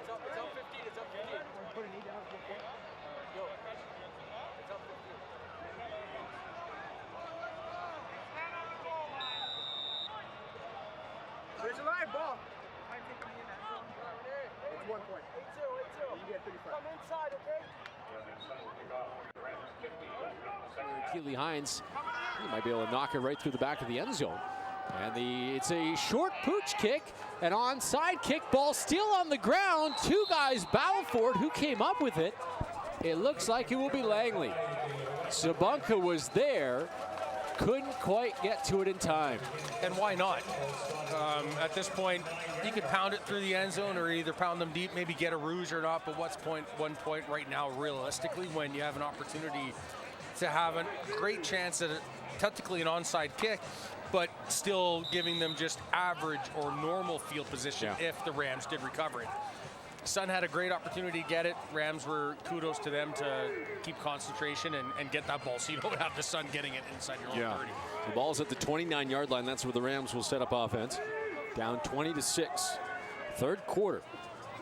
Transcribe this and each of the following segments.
It's up 15. It's up 15. Put a knee down. Yo. It's up 15. There's a live ball. It's 1 point. 8-2. You get 35. Come inside, okay? Keely Hines, he might be able to knock it right through the back of the end zone. And it's a short pooch kick, an onside kick, ball still on the ground. Two guys battle for it. Who came up with it? It looks like it will be Langley. Sabunka was there, couldn't quite get to it in time. And why not? At this point, you could pound it through the end zone or either pound them deep, maybe get a rouge or not, but what's 1 point right now realistically when you have an opportunity to have a great chance at technically an onside kick, but still giving them just average or normal field position if the Rams did recover it. Sun had a great opportunity to get it. Rams were kudos to them to keep concentration and get that ball so you don't have the Sun getting it inside your own 30. The ball's at the 29-yard line. That's where the Rams will set up offense. Down 20-6. Third quarter.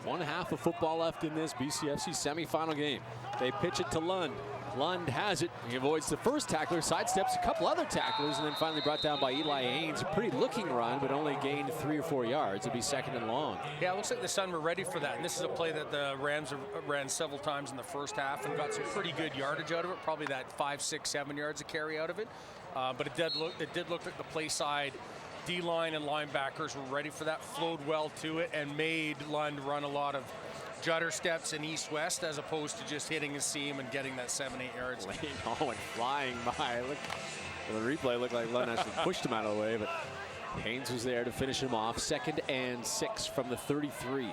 1/2 of football left in this BCFC semifinal game. They pitch it to Lund. Lund has it. He avoids the first tackler, sidesteps a couple other tacklers, and then finally brought down by Eli Haynes. A pretty looking run, but only gained 3 or 4 yards. It'll be second and long. Yeah, it looks like the Sun were ready for that. And this is a play that the Rams ran several times in the first half and got some pretty good yardage out of it. Probably that 5, 6, 7 yards of carry out of it. But it did look like the play side D-line and linebackers were ready for that, flowed well to it, and made Lund run a lot of judder steps in east-west as opposed to just hitting his seam and getting that 7, 8 yards. Oh, and flying by. Look, well, the replay looked like Lund actually pushed him out of the way, but Haynes was there to finish him off. 2nd and 6 from the 33.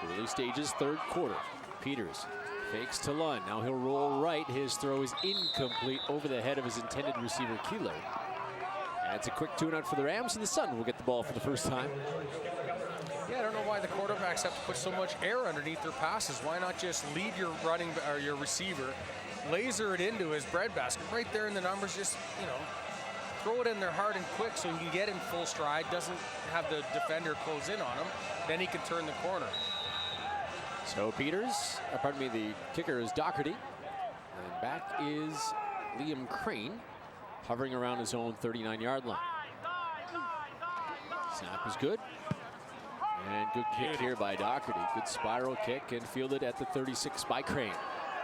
Early stages, third quarter. Peters fakes to Lund. Now he'll roll right. His throw is incomplete over the head of his intended receiver, Keeler. And it's a quick 2-and-out for the Rams, and the Sun will get the ball for the first time. Yeah, I don't know why the quarterbacks have to put so much air underneath their passes. Why not just lead your your receiver, laser it into his breadbasket right there in the numbers, just, throw it in there hard and quick so he can get in full stride, doesn't have the defender close in on him, then he can turn the corner. So Peters, the kicker is Doherty, and back is Liam Crane, hovering around his own 39-yard line. Snap is good. And good kick here by Doherty. Good spiral kick and fielded at the 36 by Crane.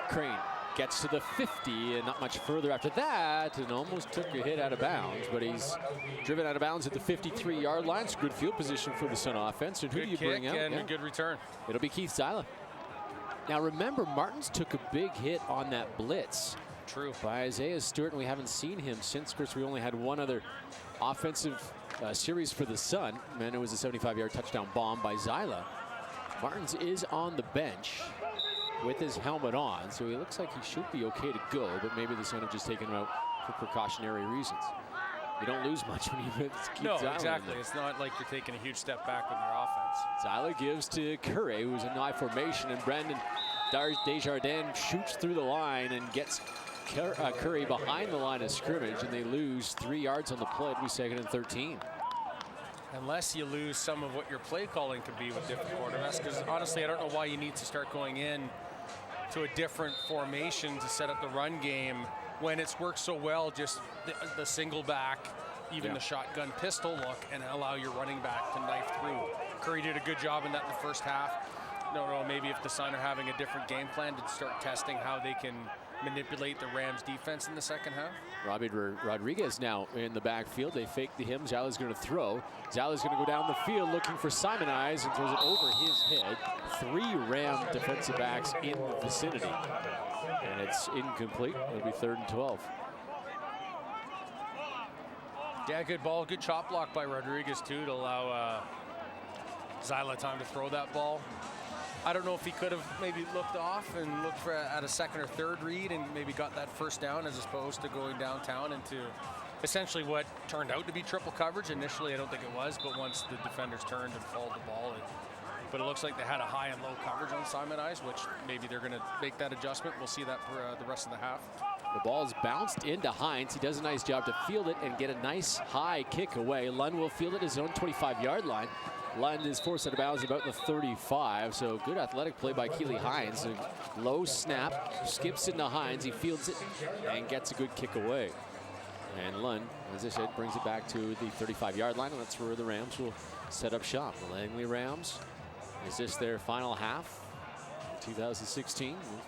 Crane gets to the 50 and not much further after that, and almost took a hit out of bounds, but he's driven out of bounds at the 53-yard line. It's good field position for the Sun offense. And who do you bring out? And a good return. It'll be Keith Zyla. Now remember, Martins took a big hit on that blitz. True. By Isaiah Stewart, and we haven't seen him since. Of course, we only had one other offensive series for the Sun, and it was a 75-yard touchdown bomb by Zyla. Martins is on the bench with his helmet on, so he looks like he should be okay to go, but maybe the Sun have just taken him out for precautionary reasons. You don't lose much when you keep Zyla. Exactly. It's not like you're taking a huge step back with your offense. Zyla gives to Curry, who's in I formation, and Brandon Desjardins shoots through the line and gets Curry behind the line of scrimmage, and they lose 3 yards on the play. It'll be 2nd and 13. Unless you lose some of what your play calling could be with different quarterbacks, because honestly, I don't know why you need to start going in to a different formation to set up the run game when it's worked so well, just the single back, even the shotgun pistol look, and allow your running back to knife through. Curry did a good job in that in the first half. Don't know, maybe if the Sun are having a different game plan to start testing how they can manipulate the Rams defense in the second half. Robbie Rodriguez now in the backfield. They fake to him. Zyla's going to throw. Zyla's going to go down the field looking for Simon Eyes and throws it over his head. 3 Ram defensive backs in the vicinity. And it's incomplete. It'll be 3rd and 12. Yeah, good ball. Good chop block by Rodriguez, too, to allow Zyla time to throw that ball. I don't know if he could have maybe looked off and looked for at a 2nd or 3rd read and maybe got that first down as opposed to going downtown into essentially what turned out to be triple coverage. Initially, I don't think it was, but once the defenders turned and followed the ball, but it looks like they had a high and low coverage on Simon Eyes, which maybe they're going to make that adjustment. We'll see that for the rest of the half. The ball's bounced into Hines. He does a nice job to field it and get a nice high kick away. Lund will field it his own 25-yard line. Lund is forced out of bounds about the 35, so good athletic play by Keely Hines. A low snap, skips into Hines, he fields it and gets a good kick away. And Lund, as I said, brings it back to the 35-yard line, and that's where the Rams will set up shop. The Langley Rams, is this their final half? 2016. We'll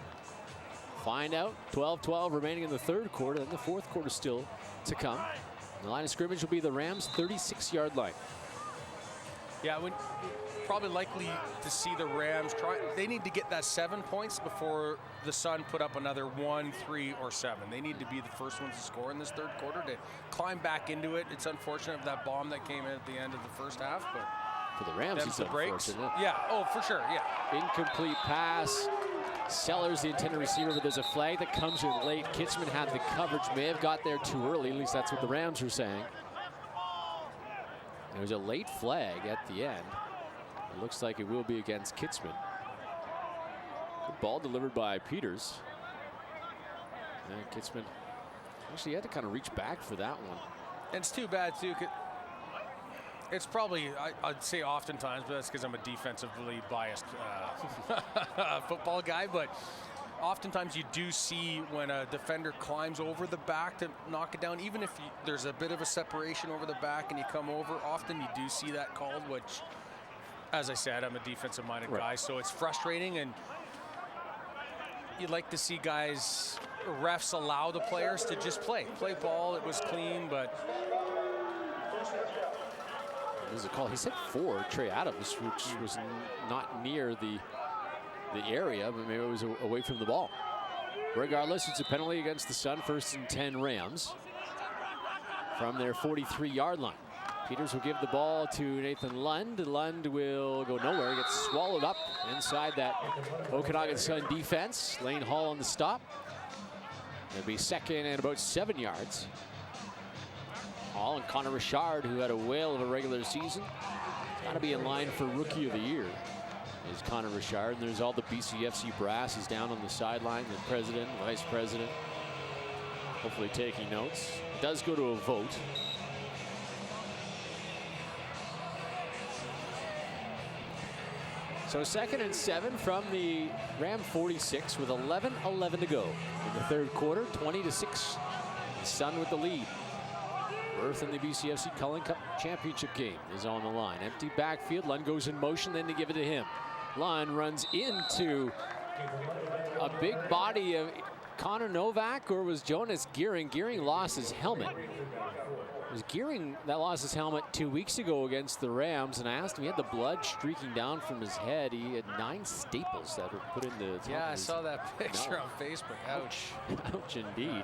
find out. 12-12 remaining in the third quarter, and the fourth quarter still to come. The line of scrimmage will be the Rams' 36-yard line. Yeah, probably likely to see the Rams try. They need to get that 7 points before the Sun put up another 1, 3, or 7. They need to be the first ones to score in this third quarter to climb back into it. It's unfortunate that bomb that came in at the end of the first half, but for the Rams, it's unfortunate. Yeah, oh, for sure, yeah. Incomplete pass. Sellers, the intended receiver, but there's a flag that comes in late. Kitzman had the coverage, may have got there too early. At least that's what the Rams are saying. There's a late flag at the end. It looks like it will be against Kitzman. Good ball delivered by Peters. And Kitzman actually had to kind of reach back for that one. And it's too bad, too. It's probably, I'd say oftentimes, but that's because I'm a defensively biased football guy. But oftentimes you do see when a defender climbs over the back to knock it down, even if there's a bit of a separation over the back and you come over, often you do see that called, which, as I said, I'm a defensive-minded guy, so it's frustrating. And you'd like to see guys, refs allow the players to just play ball. It was clean, but There's a call. He said 4, Trey Adams, which was not near the area, but maybe it was away from the ball. Regardless, it's a penalty against the Sun. 1st and 10 Rams from their 43-yard line. Peters will give the ball to Nathan Lund. Lund will go nowhere. He gets swallowed up inside that Okanagan Sun defense. Lane Hall on the stop. It'll be 2nd and about 7 yards. Hall and Connor Richard, who had a whale of a regular season, got to be in line for Rookie of the Year. Is Connor Richard, and there's all the BCFC brass is down on the sideline. The president, vice president, hopefully taking notes. It does go to a vote. So 2nd and 7 from the Ram 46 with 11:11 to go in the third quarter. 20-6. The Sun with the lead. Berth in the BCFC Cullen Cup Championship game is on the line. Empty backfield. Lund goes in motion, then to give it to him. Lund runs into a big body of Connor Novak, or was Jonas Gearing? Gearing lost his helmet. It was Gearing that lost his helmet 2 weeks ago against the Rams, and I asked him, he had the blood streaking down from his head. He had 9 staples that were put in the top. Yeah, I saw that picture on Facebook. Ouch. Ouch indeed.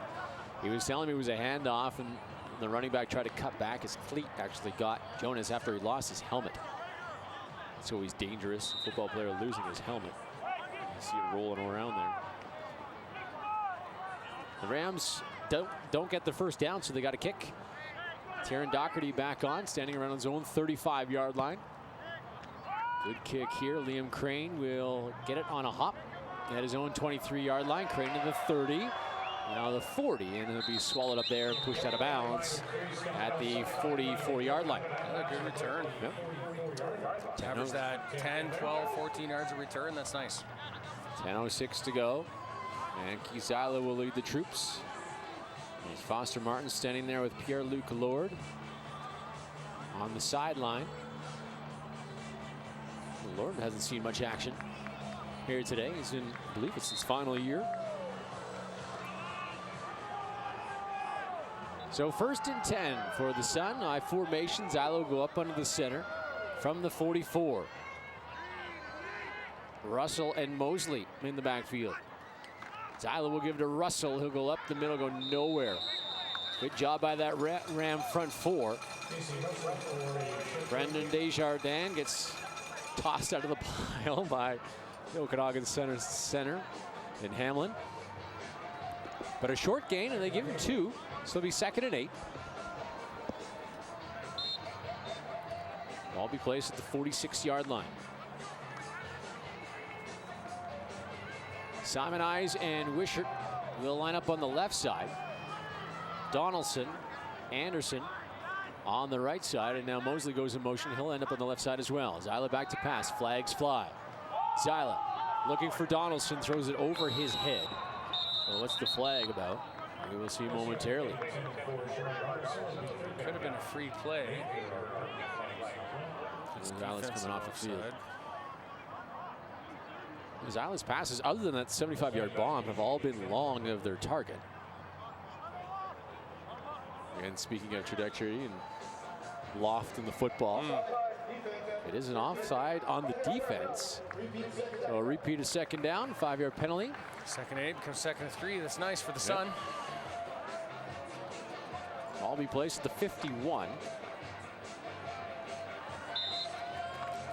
He was telling me it was a handoff, and the running back tried to cut back. His cleat actually got Jonas after he lost his helmet. It's always dangerous. A football player losing his helmet. You see it rolling around there. The Rams don't get the first down, so they got a kick. Taron Doherty back on, standing around his own 35-yard line. Good kick here. Liam Crane will get it on a hop at his own 23-yard line. Crane to the 30. Now the 40, and it'll be swallowed up there and pushed out of bounds at the 44-yard line. A good return. Yep. Average that 10, 12, 14 yards of return. That's nice. 10:06 to go. And Kizila will lead the troops. There's Foster Martin standing there with Pierre-Luc Lord on the sideline. Lord hasn't seen much action here today. He's in, I believe it's his final year. So 1st and 10 for the Sun. I formation. Zylo will go up under the center from the 44. Russell and Mosley in the backfield. Zylo will give it to Russell. He'll go up the middle, go nowhere. Good job by that Ram front 4. Brendan Desjardins gets tossed out of the pile by the Okanagan center in Hamlin. But a short gain, and they give him 2. So it'll be 2nd and 8. Ball be placed at the 46-yard line. Simon Eyes and Wishart will line up on the left side. Donaldson, Anderson, on the right side, and now Mosley goes in motion. He'll end up on the left side as well. Zyla back to pass. Flags fly. Zyla looking for Donaldson, throws it over his head. Well, what's the flag about? We will see momentarily. Could have been a free play. Zyla's coming off the field. Zyla's passes, other than that 75-yard bomb, have all been long of their target. And speaking of trajectory and loft in the football, it is an offside on the defense. So a repeat of second down, 5-yard penalty. Second 8 becomes second 3. That's nice for the Sun. Ball be placed at the 51.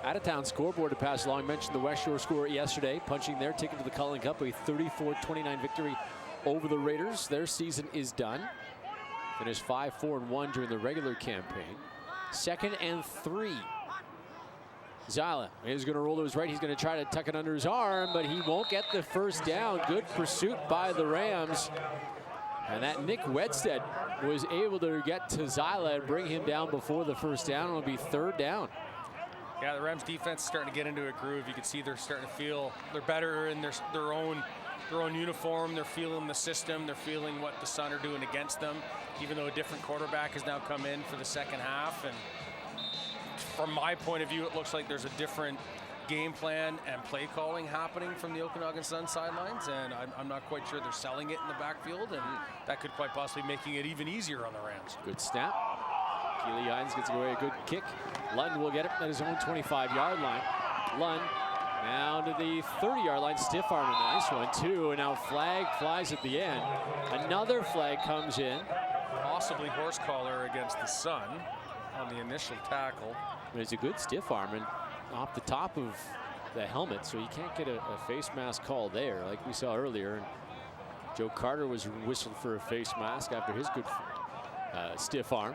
Out of town scoreboard to pass along. Mentioned the West Shore score yesterday, punching their ticket to the Cullen Cup, a 34-29 victory over the Raiders. Their season is done. Finished 5-4-1 during the regular campaign. 2nd and 3. Zyla is going to roll to his right. He's going to try to tuck it under his arm, but he won't get the first down. Good pursuit by the Rams. And that Nick Wedstead was able to get to Zyla and bring him down before the first down. It'll be 3rd down. Yeah, the Rams defense is starting to get into a groove. You can see they're starting to feel they're better in their own uniform. They're feeling the system. They're feeling what the Sun are doing against them, even though a different quarterback has now come in for the second half. And from my point of view, it looks like there's a different game plan and play calling happening from the Okanagan Sun sidelines, and I'm not quite sure they're selling it in the backfield, and that could quite possibly making it even easier on the Rams. Good snap. Keely Hines gets away a good kick. Lund will get it at his own 25-yard line. Lund now to the 30-yard line. Stiff arm, a nice one too. And now flag flies at the end. Another flag comes in. Possibly horse collar against the Sun on the initial tackle. It's a good stiff arm and off the top of the helmet, so you can't get a face mask call there like we saw earlier. And Joe Carter was whistled for a face mask after his good stiff arm.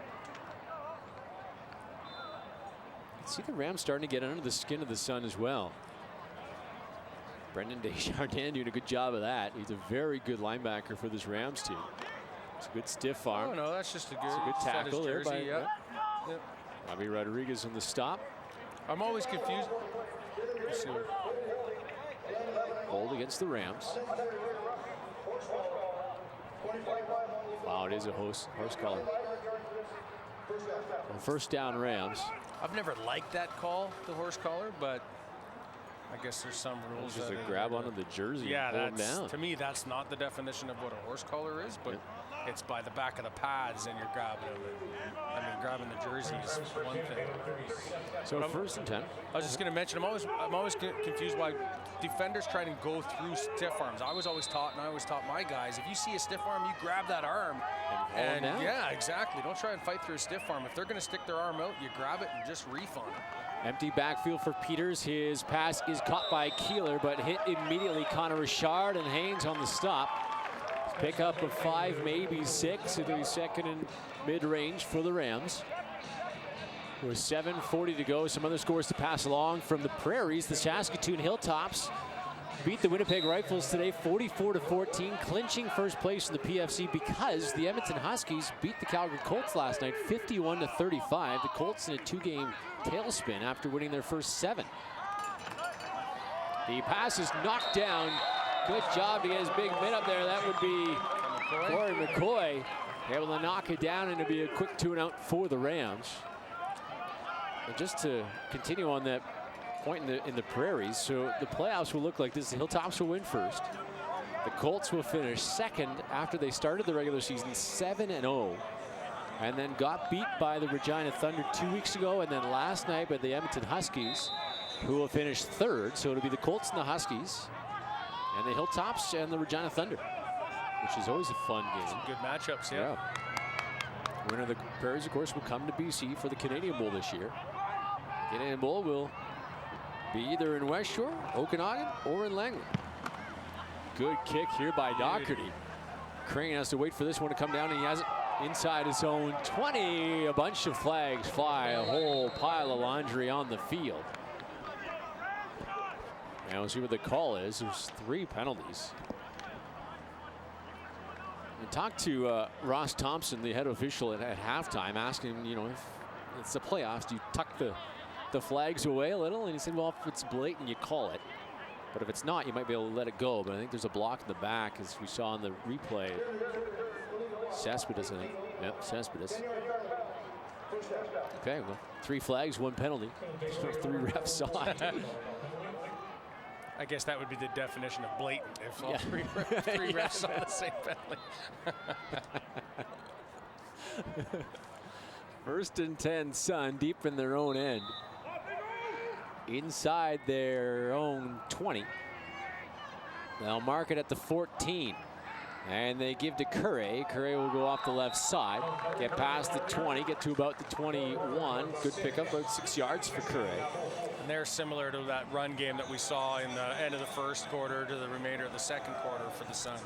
See the Rams starting to get under the skin of the Sun as well. Brendan Desjardins doing a good job of that. He's a very good linebacker for this Rams team. It's a good stiff arm. Oh no, that's just a good tackle there by yep. Robbie Rodriguez on the stop. I'm always confused. Hold against the Rams. Wow, it is a horse collar. Well, first down Rams. I've never liked that call, the horse collar, but I guess there's some rules. It's just a grab onto the jersey. Yeah, and pull him down. To me, that's not the definition of what a horse collar is, but it's by the back of the pads and you're grabbing them. I mean, grabbing the jersey is one thing. So first and 10. I was just going to mention, I'm always confused why defenders try to go through stiff arms. I was always taught, and I always taught my guys, if you see a stiff arm, you grab that arm. And yeah, exactly. Don't try and fight through a stiff arm. If they're going to stick their arm out, you grab it and just reef on it. Empty backfield for Peters. His pass is caught by Keeler, but hit immediately. Connor Richard and Haynes on the stop. Pick up of 5, maybe 6. It'll be second and mid-range for the Rams. With 7:40 to go. Some other scores to pass along from the Prairies. The Saskatoon Hilltops beat the Winnipeg Rifles today 44-14, clinching first place in the PFC because the Edmonton Huskies beat the Calgary Colts last night 51-35. The Colts in a 2-game tailspin after winning their first 7. The pass is knocked down. Good job to get his big mid up there. That would be Corey McCoy able to knock it down, and it'll be a quick 2-and-out for the Rams. And just to continue on that point in the Prairies, so the playoffs will look like this. The Hilltops will win first. The Colts will finish second after they started the regular season 7-0, and then got beat by the Regina Thunder 2 weeks ago, and then last night by the Edmonton Huskies, who will finish third. So it'll be the Colts and the Huskies, and the Hilltops and the Regina Thunder, which is always a fun game. Some good matchups, yeah. Winner of the Prairies, of course, will come to BC for the Canadian Bowl this year. Canadian Bowl will be either in West Shore, Okanagan, or in Langley. Good kick here by Doherty. Crane has to wait for this one to come down, and he has it inside his own 20. A bunch of flags fly, a whole pile of laundry on the field. Now we'll see what the call is. There's 3 penalties. I talked to Ross Thompson, the head official at halftime, asking him, you know, if it's the playoffs, do you tuck the flags away a little? And he said, well, if it's blatant, you call it. But if it's not, you might be able to let it go. But I think there's a block in the back, as we saw in the replay. Cespedes, I think. Yep, Cespedes. Okay, well, 3 flags, 1 penalty. 3 refs saw it. I guess that would be the definition of blatant if all 3 refs saw the same penalty. 1st and 10, Sun, deep in their own end. Inside their own 20. They'll mark it at the 14. And they give to Curry. Curry will go off the left side, get past the 20, get to about the 21. Good pickup, about 6 yards for Curry. And they're similar to that run game that we saw in the end of the first quarter to the remainder of the second quarter for the Sun.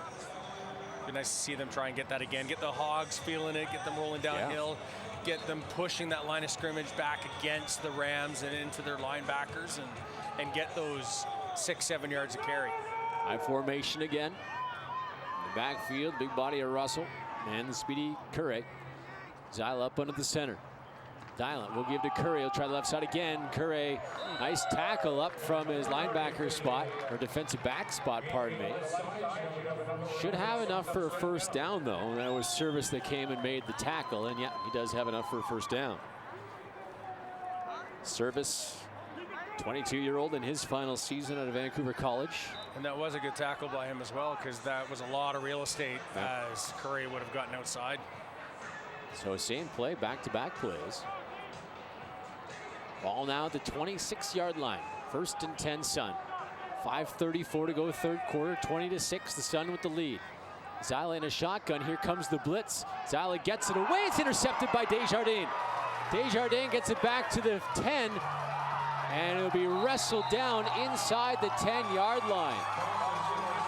Be nice to see them try and get that again. Get the Hogs feeling it, get them rolling downhill, get them pushing that line of scrimmage back against the Rams and into their linebackers and get those 6-7 yards of carry. High formation again. In the backfield, big body of Russell and the speedy Curry. Zyla up under the center. Dylan will give to Curry. He'll try the left side again. Curry, nice tackle up from his linebacker spot, or defensive back spot, pardon me. Should have enough for a first down, though. That was Service that came and made the tackle, and yeah, he does have enough for a first down. Service, 22-year-old in his final season out of Vancouver College. And that was a good tackle by him as well, because that was a lot of real estate as Curry would have gotten outside. So same play, back-to-back plays. Ball now at the 26-yard line. 1st and 10 Sun. 5:34 to go third quarter. 20-6, the Sun with the lead. Zyla in a shotgun. Here comes the blitz. Zyla gets it away. It's intercepted by Desjardins. Desjardins gets it back to the 10. And it'll be wrestled down inside the 10-yard line.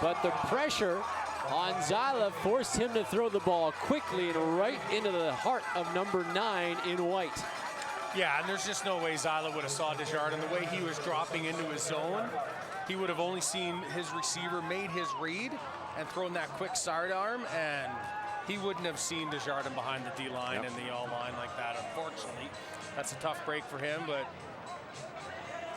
But the pressure on Zyla forced him to throw the ball quickly and right into the heart of number 9 in white. Yeah, and there's just no way Zyla would have saw Desjardins. The way he was dropping into his zone, he would have only seen his receiver made his read and thrown that quick sidearm, and he wouldn't have seen Desjardins behind the D-line and the all-line like that, unfortunately. That's a tough break for him, but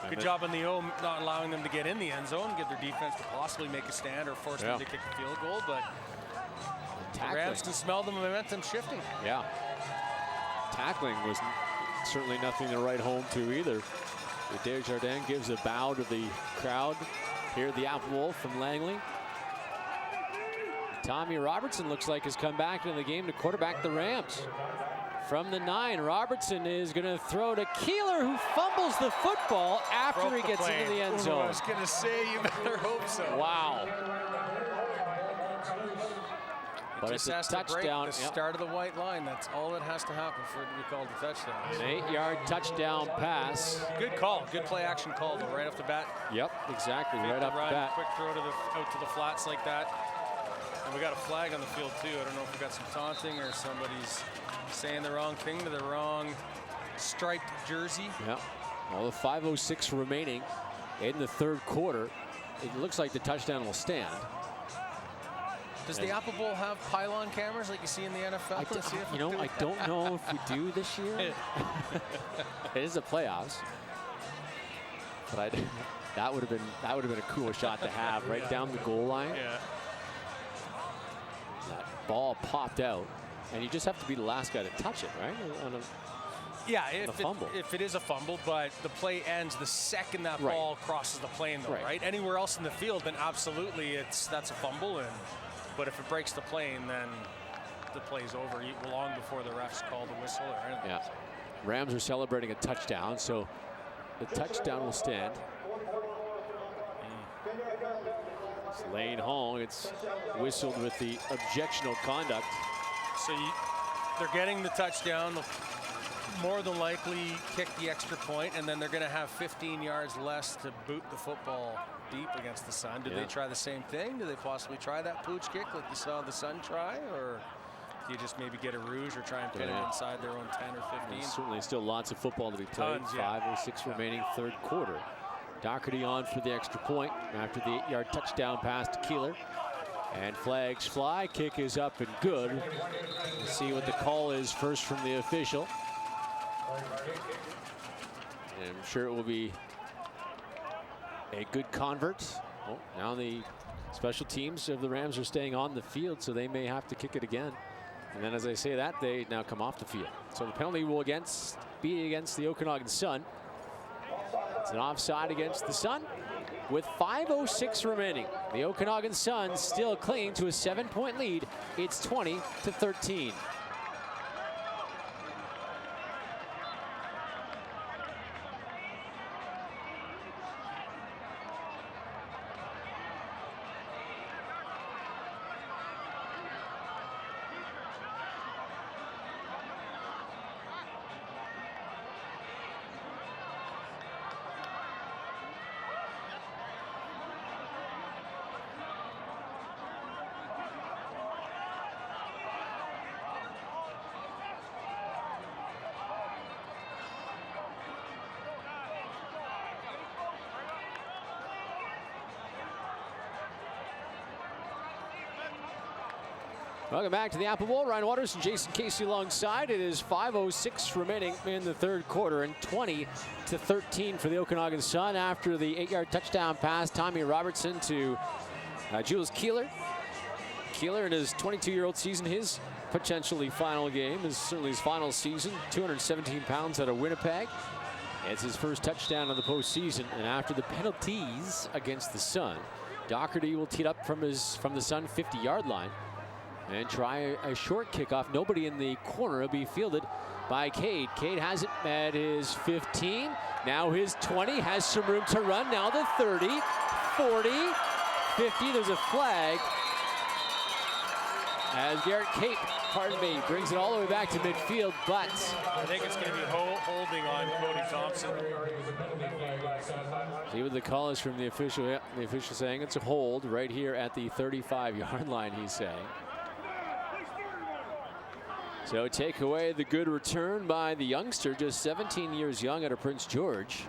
good job on the O, not allowing them to get in the end zone, get their defense to possibly make a stand or force them to kick a field goal, but the Rams can smell the momentum shifting. Yeah. Tackling was certainly nothing to write home to either. Desjardins gives a bow to the crowd here at the Apple Bowl from Langley. Tommy Robertson looks like has come back into the game to quarterback the Rams. From the 9, Robertson is going to throw to Keeler, who fumbles the football after he gets into the end zone. I was going to say, you better hope so. Wow. But it's a touchdown. The start of the white line. That's all that has to happen for it to be called a touchdown. An 8-yard touchdown pass. Good call. Good play action call, though, right off the bat. Yep, exactly. Right off the bat. Quick throw out to the flats like that. And we got a flag on the field, too. I don't know if we got some taunting or somebody's saying the wrong thing to the wrong striped jersey. Yeah. Well, the 5:06 remaining in the third quarter. It looks like the touchdown will stand. Does the Apple Bowl have pylon cameras like you see in the NFL? I don't know if we do this year. It is the playoffs, but that would have been a cool shot to have right down the goal line. Yeah. That ball popped out, and you just have to be the last guy to touch it, right? If it is a fumble, but the play ends the second that ball crosses the plane, though, right? Anywhere else in the field, then absolutely that's a fumble. But if it breaks the plane, then the play's over long before the refs call the whistle or anything. Yeah. Rams are celebrating a touchdown, so the touchdown will stand. It's Lane Hall. It's whistled with the objectionable conduct. So they're getting the touchdown. They'll more than likely kick the extra point, and then they're going to have 15 yards less to boot the football deep against the Sun. Do they try the same thing? Do they possibly try that pooch kick like you saw the Sun try? Or do you just maybe get a rouge or try and pin it inside their own 10 or 15? There's certainly still lots of football to be played. 5:06 remaining third quarter. Doherty on for the extra point after the 8-yard touchdown pass to Keeler. And flags fly. Kick is up and good. We'll see what the call is first from the official. And I'm sure it will be a good convert. Oh, now the special teams of the Rams are staying on the field, so they may have to kick it again. And then as I say that, they now come off the field. So the penalty will be against the Okanagan Sun. It's an offside against the Sun with 5:06 remaining. The Okanagan Sun still clinging to a 7-point lead. It's 20-13. Welcome back to the Apple Bowl. Ryan Waters and Jason Casey alongside. It is 5:06 remaining in the third quarter and 20-13 for the Okanagan Sun after the 8-yard touchdown pass. Tommy Robertson to Jules Keeler. Keeler in his 22-year-old season, his potentially final game is certainly his final season. 217 pounds out of Winnipeg. It's his first touchdown of the postseason. And after the penalties against the Sun, Doherty will tee it up from the Sun 50-yard line and try a short kickoff. Nobody in the corner. Will be fielded by Cade. Cade has it at his 15. Now his 20. Has some room to run. Now the 30, 40, 50. There's a flag as Garrett Cape, brings it all the way back to midfield, but I think it's going to be holding on Cody Thompson. See what the call is from the official. Yeah, the official saying it's a hold right here at the 35-yard line, he's saying. So take away the good return by the youngster, just 17 years young out of Prince George,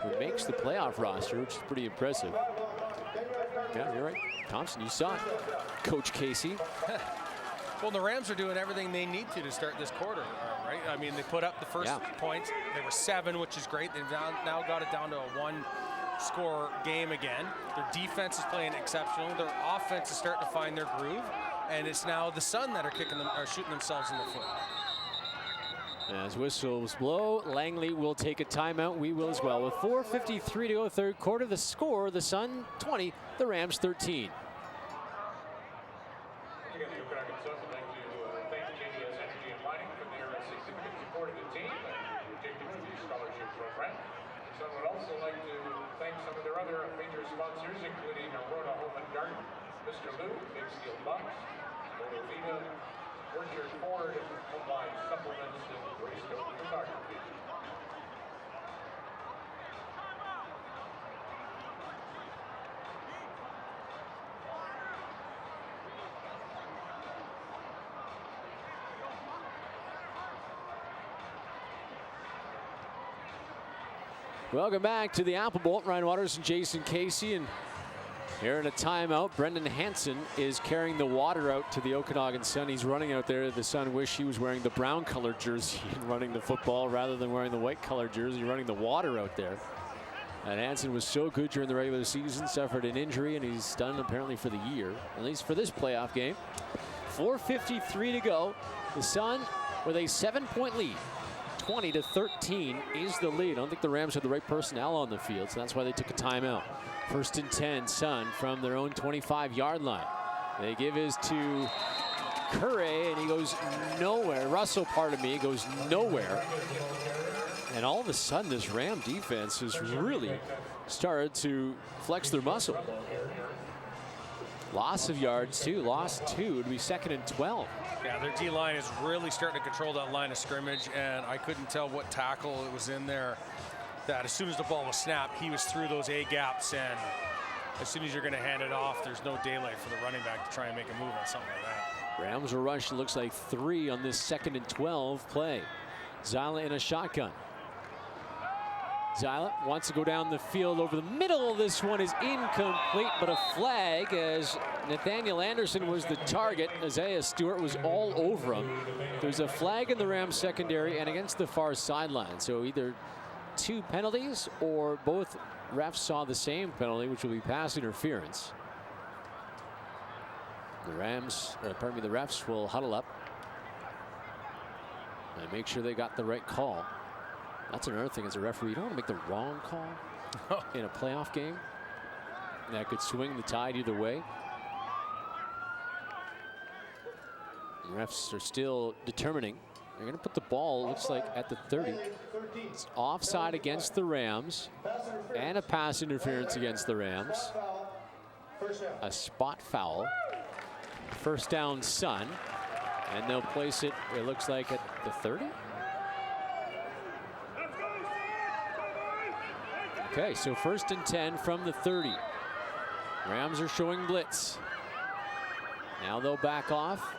who makes the playoff roster, which is pretty impressive. Yeah, you're right. Thompson, you saw it. Coach Casey. Well, the Rams are doing everything they need to start this quarter, right? I mean, they put up the first points. They were 7, which is great. They've now got it down to a 1-score game again. Their defense is playing exceptional. Their offense is starting to find their groove. And it's now the Sun that are shooting themselves in the foot. As whistles blow, Langley will take a timeout. We will as well. With 4:53 to go, third quarter. The score: the Sun 20, the Rams 13. Mr. Lou, Big Steel Box, Motovita, Orchard Ford, Combine Supplements, and Greystone Photography. Welcome back to the Apple Bowl. Ryan Waters and Jason Casey, and here in a timeout, Brendan Hansen is carrying the water out to the Okanagan Sun. He's running out there. The Sun wish he was wearing the brown colored jersey and running the football rather than wearing the white colored jersey, running the water out there. And Hansen was so good during the regular season, suffered an injury, and he's done apparently for the year, at least for this playoff game. 4:53 to go. The Sun with a 7-point lead. 20-13 is the lead. I don't think the Rams had the right personnel on the field, so that's why they took a timeout. First and 10, Sun from their own 25-yard line. They give his to Curry, and he goes nowhere. Russell, pardon me, goes nowhere. And all of a sudden, this Ram defense has really started to flex their muscle. Loss of yards, too. Lost 2. It'd be 2nd and 12. Yeah, their D-line is really starting to control that line of scrimmage, and I couldn't tell what tackle it was in there. That as soon as the ball was snapped, he was through those A-gaps, and as soon as you're going to hand it off, there's no daylight for the running back to try and make a move on something like that. Rams will rush, it looks like 3 on this 2nd and 12 play. Zala in a shotgun. Zyla wants to go down the field over the middle. This one is incomplete, but a flag as Nathaniel Anderson was the target. Isaiah Stewart was all over him. There's a flag in the Rams secondary and against the far sideline. So either 2 penalties or both refs saw the same penalty, which will be pass interference. The the refs will huddle up and make sure they got the right call. That's another thing as a referee. You don't want to make the wrong call in a playoff game. That could swing the tide either way. The refs are still determining. They're going to put the ball, looks like, at the 30. It's offside against the Rams and a pass interference against the Rams. A spot foul. First down, Sun. And they'll place it, it looks like, at the 30. Okay, so 1st and 10 from the 30. Rams are showing blitz. Now they'll back off.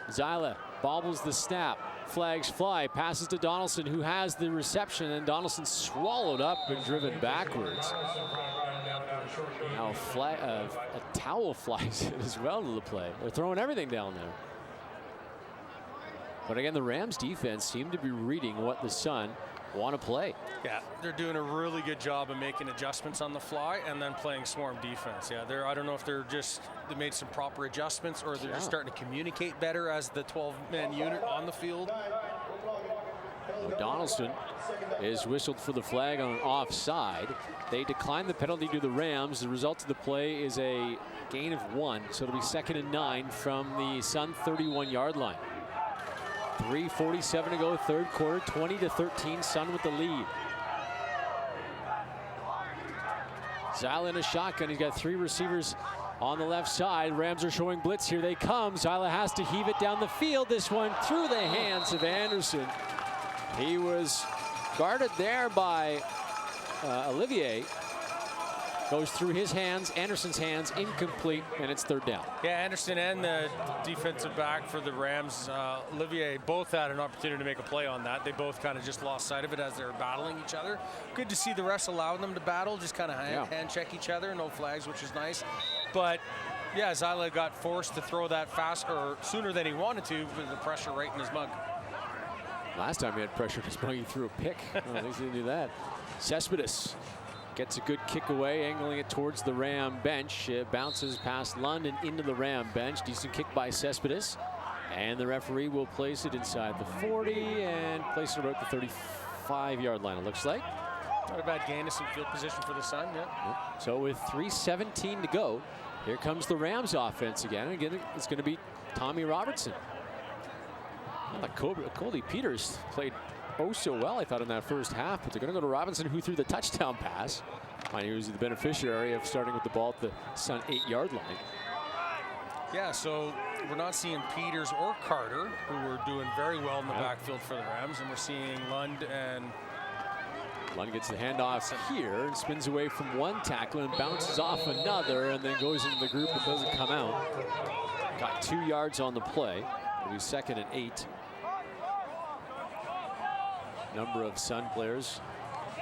Zyla bobbles the snap. Flags fly. Passes to Donaldson, who has the reception, and Donaldson swallowed up and driven backwards. Now a towel flies in as well to the play. They're throwing everything down there. But again, the Rams defense seemed to be reading what the Sun want to play. Yeah, they're doing a really good job of making adjustments on the fly and then playing swarm defense. Yeah, I don't know if they made some proper adjustments or they're just starting to communicate better as the 12-man unit on the field. Donaldson is whistled for the flag on an offside. They decline the penalty to the Rams. The result of the play is a gain of 1, so it'll be 2nd and 9 from the Sun 31-yard line. 3:47 to go, 3rd quarter, 20-13, Sun with the lead. Zyla in a shotgun. He's got 3 receivers on the left side. Rams are showing blitz. Here they come. Zyla has to heave it down the field. This one through the hands of Anderson. He was guarded there by Olivier. Goes through his hands, Anderson's hands, incomplete, and it's 3rd down. Yeah, Anderson and the defensive back for the Rams, Olivier, both had an opportunity to make a play on that. They both kind of just lost sight of it as they were battling each other. Good to see the refs allowing them to battle, just kind of hand check each other, no flags, which is nice. But yeah, Zyla got forced to throw that sooner than he wanted to with the pressure right in his mug. Last time he had pressure in his mug, he threw a pick. Well, at least he didn't do that. Cespedes gets a good kick away, angling it towards the Ram bench. It bounces past Lund and into the Ram bench. Decent kick by Cespedes. And the referee will place it inside the 40 and place it about the 35-yard line, it looks like. Not a bad gain of some field position for the Sun, yeah. So with 3:17 to go, here comes the Rams offense again. Again, it's going to be Tommy Robertson. Cody Peters played so well, I thought, in that first half, but they're going to go to Robinson, who threw the touchdown pass. He was the beneficiary of starting with the ball at the Sun 8-yard line. Yeah, so we're not seeing Peters or Carter, who were doing very well in the backfield for the Rams, and we're seeing Lund and... Lund gets the handoff here and spins away from one tackle and bounces off another and then goes into the group and doesn't come out. Got 2 yards on the play. It'll be 2nd and 8. Number of Sun players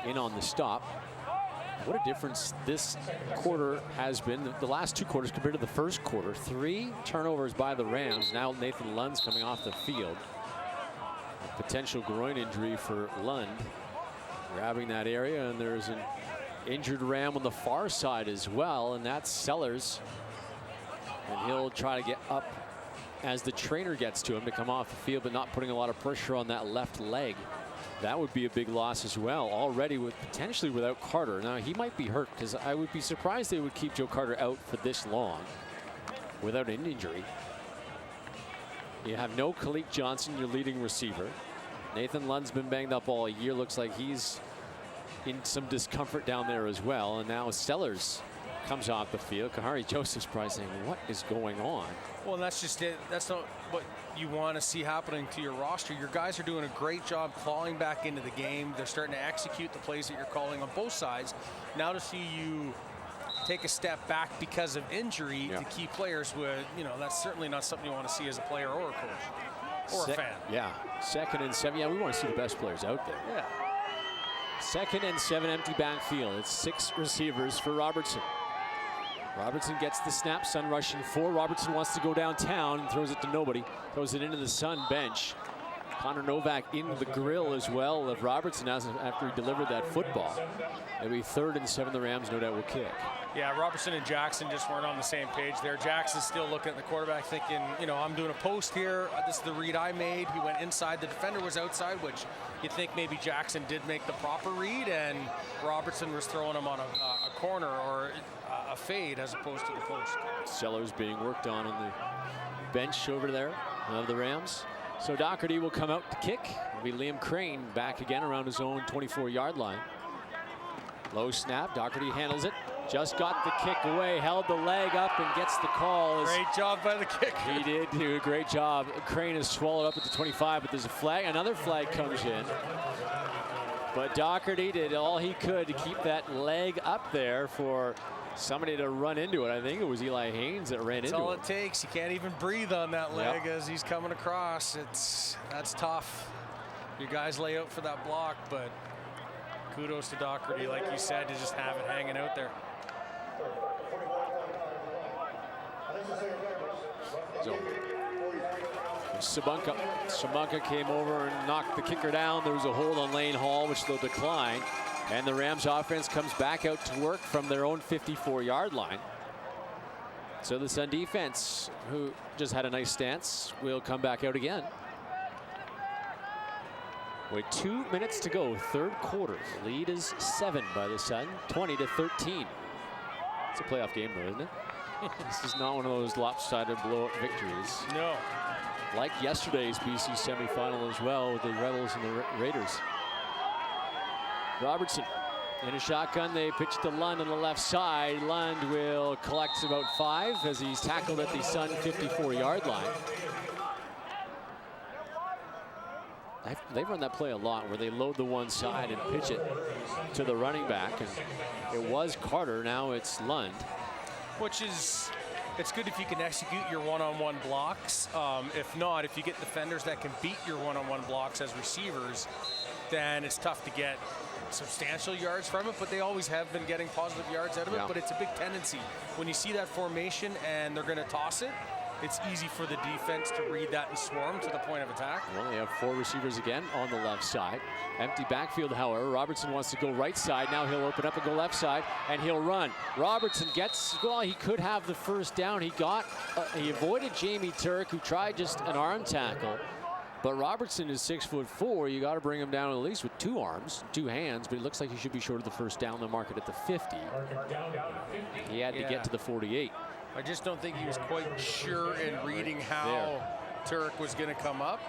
in on the stop. What a difference this quarter has been. The last 2 quarters compared to the first quarter. 3 turnovers by the Rams. Now Nathan Lund's coming off the field. A potential groin injury for Lund. Grabbing that area, and there's an injured Ram on the far side as well, and that's Sellers. And he'll try to get up as the trainer gets to him to come off the field, but not putting a lot of pressure on that left leg. That would be a big loss as well, already potentially without Carter. Now, he might be hurt, because I would be surprised they would keep Joe Carter out for this long without an injury. You have no Khalid Johnson, your leading receiver. Nathan Lund's been banged up all year. Looks like he's in some discomfort down there as well. And now Sellers comes off the field. Kahari Joseph's probably saying, what is going on? Well, that's just it. That's not what you want to see happening to your roster. Your guys are doing a great job clawing back into the game. They're starting to execute the plays that you're calling on both sides. Now to see you take a step back because of injury to key players, that's certainly not something you want to see as a player or a coach or a fan. Yeah, 2nd and 7. Yeah, we want to see the best players out there. Yeah. 2nd and 7, empty backfield. It's 6 receivers for Robertson. Robertson gets the snap, Sun rushing 4. Robertson wants to go downtown and throws it to nobody. Throws it into the Sun bench. Connor Novak into the grill as well of Robertson after he delivered that football. It'll be 3rd and 7. The Rams no doubt will kick. Yeah, Robertson and Jackson just weren't on the same page there. Jackson's still looking at the quarterback thinking, you know, I'm doing a post here. This is the read I made. He went inside. The defender was outside, which you'd think maybe Jackson did make the proper read, and Robertson was throwing him on a corner or a fade as opposed to the post. Sellers being worked on the bench over there of the Rams. So Doherty will come out to kick. It'll be Liam Crane back again around his own 24-yard line. Low snap. Doherty handles it. Just got the kick away, held the leg up, and gets the call. Great job by the kicker. He did do a great job. Crane is swallowed up at the 25, but there's a flag. Another flag comes in. But Doherty did all he could to keep that leg up there for somebody to run into it. I think it was Eli Haynes that ran into it. That's all it takes. You can't even breathe on that leg as he's coming across. That's tough. Your guys lay out for that block, but kudos to Doherty, like you said, to just have it hanging out there. So Sabunka came over and knocked the kicker down. There was a hold on Lane Hall, which they'll decline. And the Rams offense comes back out to work from their own 54-yard line. So the Sun defense, who just had a nice stance, will come back out again. With 2 minutes to go, 3rd quarter. The lead is 7 by the Sun, 20-13. It's a playoff game, though, isn't it? This is not one of those lopsided blowout victories. No. Like yesterday's BC semifinal as well with the Rebels and the Raiders. Robertson in a shotgun. They pitch to Lund on the left side. Lund will collect about 5 as he's tackled at the Sun 54-yard line. They've run that play a lot where they load the one side and pitch it to the running back. And it was Carter, now it's Lund. Which is, it's good if you can execute your one-on-one blocks. If not, if you get defenders that can beat your one-on-one blocks as receivers, then it's tough to get substantial yards from it, but they always have been getting positive yards out of it. But it's a big tendency. When you see that formation and they're going to toss it, it's easy for the defense to read that and swarm to the point of attack. Well, they have 4 receivers again on the left side. Empty backfield, however. Robertson wants to go right side. Now he'll open up and go left side, and he'll run. Robertson gets, well, he could have the first down. He avoided Jamie Turk, who tried just an arm tackle. But Robertson is 6'4". You got to bring him down at least with 2 arms, 2 hands. But it looks like he should be short of the first down. They'll mark it at the 50. He had to get to the 48. I just don't think he was quite sure in reading how Turk was going to come up.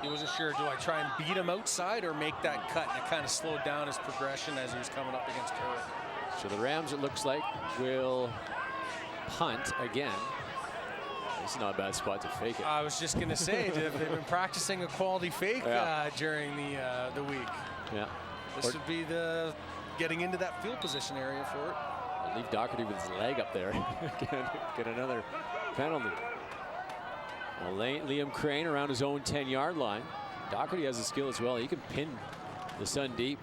He wasn't sure, do I try and beat him outside or make that cut? And it kind of slowed down his progression as he was coming up against Turk. So the Rams, it looks like, will punt again. This is not a bad spot to fake it. I was just going to say, they've been practicing a quality fake during the week. Yeah. This would be the getting into that field position area for it. Leave Doherty with his leg up there. Get another penalty. Well, Liam Crane around his own 10-yard line. Doherty has the skill as well. He can pin the Sun deep.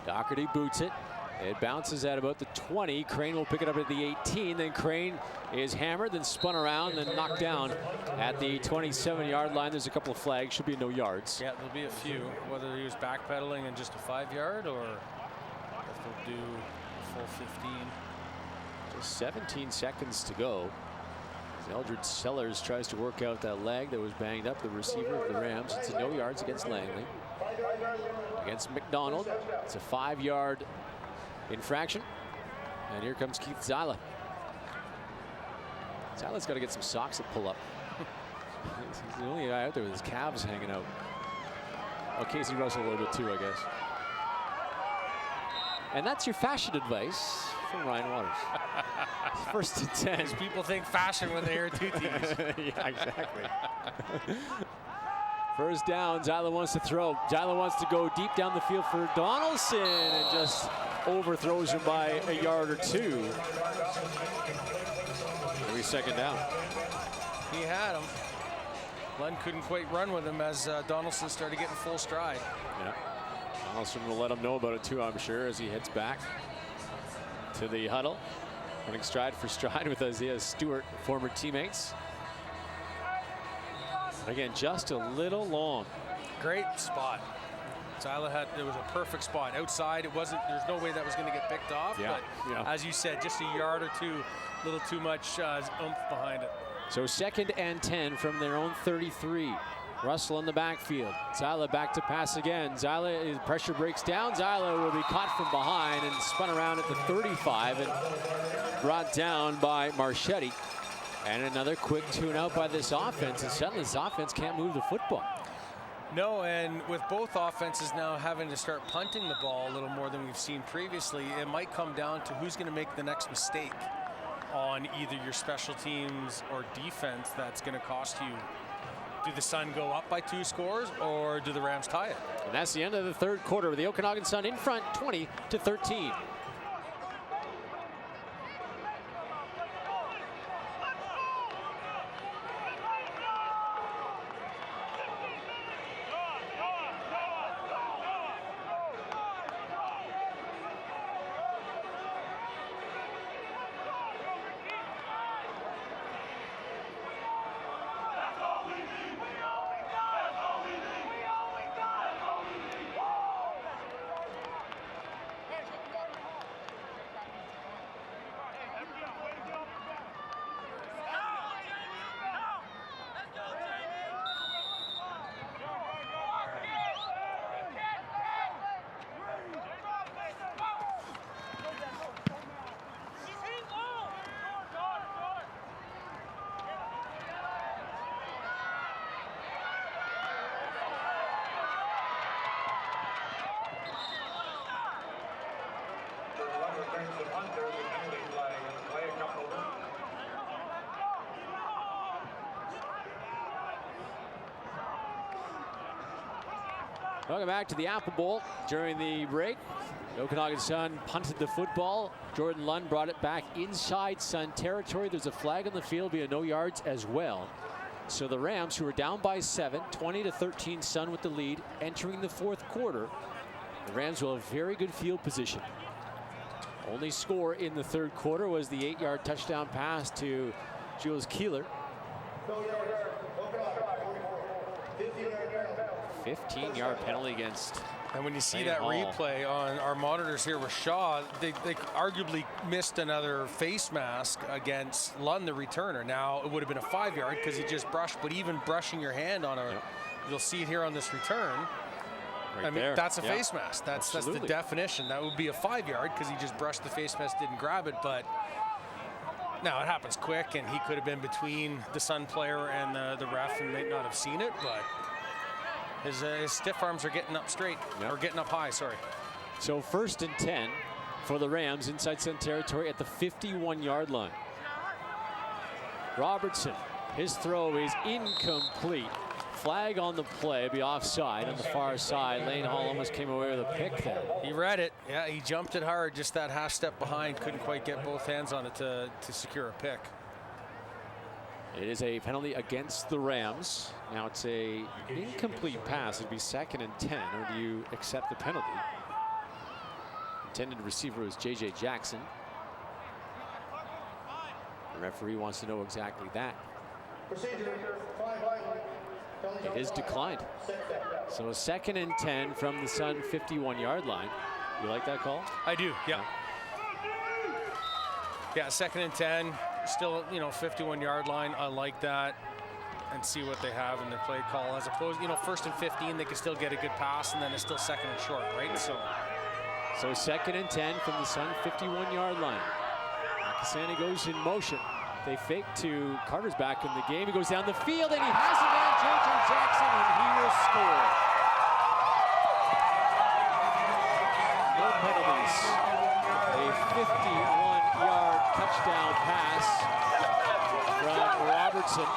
Doherty boots it. It bounces at about the 20. Crane will pick it up at the 18. Then Crane is hammered, then spun around, then knocked down at the 27-yard line. There's a couple of flags. Should be no yards. Yeah, there'll be a few. Whether he was backpedaling in just a 5-yard or if they'll do full 15. Just 17 seconds to go. As Eldred Sellers tries to work out that leg that was banged up, the receiver of the Rams. It's a no yards against Langley. Against McDonald, it's a 5-yard infraction. And here comes Keith Zyla. Zyla's got to get some socks that pull up. He's the only guy out there with his calves hanging out. Oh, Casey Russell a little bit too, I guess. And that's your fashion advice from Ryan Waters. 1st and 10. People think fashion when they hear tooties. Yeah, exactly. First down, Zyla wants to throw. Zyla wants to go deep down the field for Donaldson and just overthrows him by a yard or 2. Maybe 2nd down. He had him. Lund couldn't quite run with him as Donaldson started getting full stride. Yeah. Donaldson will let him know about it too, I'm sure, as he heads back to the huddle, running stride for stride with Isaiah Stewart, former teammates. Again, just a little long. Great spot. Zyla had, it was a perfect spot. Outside, it wasn't, there's no way that was going to get picked off. Yeah, but yeah. as you said, just a yard or two, a little too much oomph behind it. So 2nd and 10 from their own 33. Russell in the backfield. Zyla back to pass again. Zyla, his pressure breaks down. Zyla will be caught from behind and spun around at the 35 and brought down by Marchetti. And another quick tune out by this offense. And suddenly this offense can't move the football. No, and with both offenses now having to start punting the ball a little more than we've seen previously, it might come down to who's going to make the next mistake on either your special teams or defense that's going to cost you. Do the Sun go up by 2 scores, or do the Rams tie it? And that's the end of the 3rd quarter with the Okanagan Sun in front 20-13. Welcome back to the Apple Bowl. During the break, the Okanagan Sun punted the football. Jordan Lund brought it back inside Sun territory. There's a flag on the field via no yards as well. So the Rams, who are down by 7, 20-13 Sun with the lead, entering the 4th quarter. The Rams will have very good field position. Only score in the 3rd quarter was the 8-yard touchdown pass to Jules Keeler. 15-yard penalty against. And when you see Lane that Hall. replay on our monitors here with Shaw, they arguably missed another face mask against Lund, the returner. Now, it would have been a 5-yard because he just brushed, but even brushing your hand on a, you'll see it here on this return. Right I mean, there. that's a face mask. That's the Absolutely. definition. That would be a 5-yard because he just brushed the face mask, didn't grab it. But now it happens quick, and he could have been between the Sun player and the ref and might not have seen it, but his stiff arms are getting up straight, or getting up high, sorry. So 1st and 10 for the Rams inside Sun territory at the 51-yard line. Robertson, his throw is incomplete. Flag on the play, be offside on the far side. Lane Hall almost came away with a pick there. He read it. Yeah, he jumped it hard, just that half step behind. Couldn't quite get both hands on it to secure a pick. It is a penalty against the Rams. Now it's a incomplete pass. It'd be 2nd and 10, or do you accept the penalty? Intended receiver was J.J. Jackson. The referee wants to know exactly that. It is declined. So 2nd and 10 from the Sun 51-yard line. You like that call? I do, yeah. Yeah, 2nd and 10, still, 51-yard line. I like that, and see what they have in their play call. As opposed, 1st and 15, they can still get a good pass, and then it's still 2nd and short, right? So 2nd and 10 from the Sun 51-yard line. Akasani goes in motion. They fake to Carter's back in the game. He goes down the field, and he has a man, J.J. Jackson, and he will score. No penalties. A 51-yard touchdown pass from Robertson.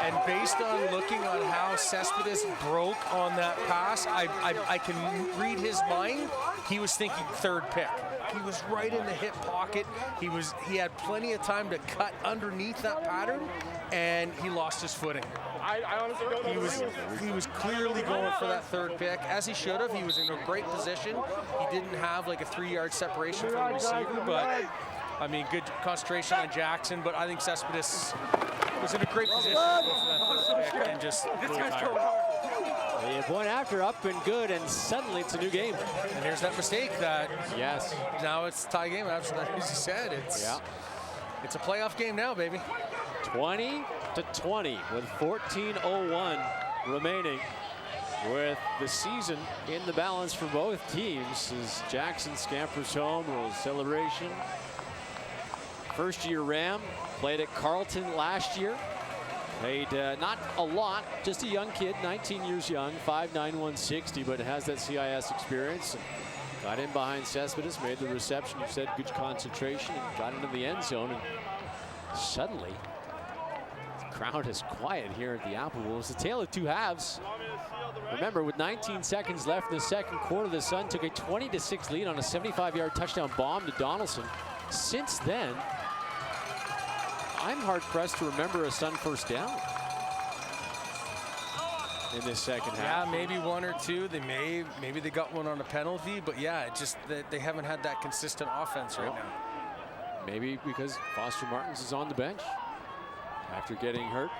And based on looking on how Cespedes broke on that pass, I can read his mind. He was thinking 3rd pick. He was right in the hip pocket. He had plenty of time to cut underneath that pattern, and he lost his footing. I honestly don't know. He was clearly going for that third pick, as he should have. He was in a great position. He didn't have like a 3-yard separation from the receiver, but I mean, good concentration on Jackson. But I think Cespedes was in a great position to go for that third pick and just really tired. The point after up and good, and suddenly it's a new game. And there's that mistake that Yes. now it's a tie game. As you said, it's a playoff game now, baby. 20-20 with 14:01 remaining, with the season in the balance for both teams as Jackson scampers home. A little celebration. First-year Ram, played at Carleton last year. Played not a lot, just a young kid, 19 years young, 5'9", 160, but has that CIS experience. Got in behind Cespedes, made the reception, you said good concentration, and got into the end zone. And suddenly, the crowd is quiet here at the Apple Bowl. It's the tale of two halves. Remember, with 19 seconds left in the second quarter, the Sun took a 20-6 lead on a 75-yard touchdown bomb to Donaldson. Since then, I'm hard-pressed to remember a Sun first down in this second half. Yeah, maybe one or two. Maybe they got one on a penalty, but yeah, it's just that they haven't had that consistent offense right now. Maybe because Foster Martins is on the bench after getting hurt.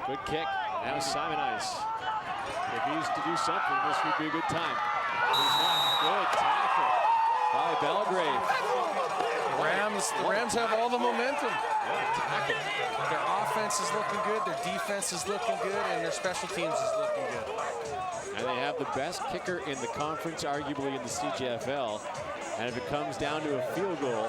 Good kick. Now Simon Ice. If he used to do something, this would be a good time. He's not. Good tackle by Belgrave. The Rams have all the momentum. Their offense is looking good, their defense is looking good, and their special teams is looking good. And they have the best kicker in the conference, arguably in the CJFL. And if it comes down to a field goal,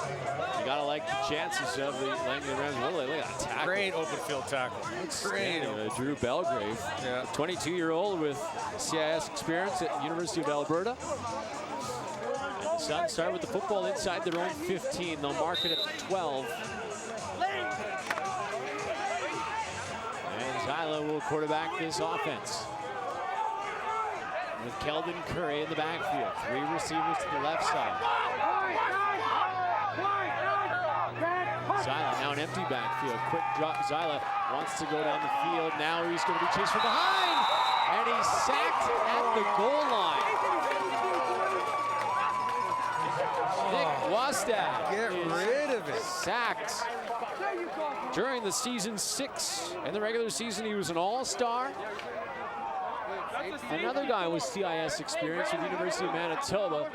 you gotta like the chances of the Langley Rams. Look at that tackle. Great open field tackle. Great. Drew Belgrave, yeah. 22-year-old with CIS experience at University of Alberta. And the Suns start with the football inside their own 15. They'll mark it at 12. And Zyla will quarterback this offense, with Keldon Curry in the backfield. 3 receivers to the left side. Zyla now an empty backfield. Quick drop. Zyla wants to go down the field. Now he's going to be chased from behind. And he's sacked at the goal line. Nick Wastad Get rid of it. Sacked. During the season 6 in the regular season, he was an all-star. Another guy with CIS experience with the University of Manitoba,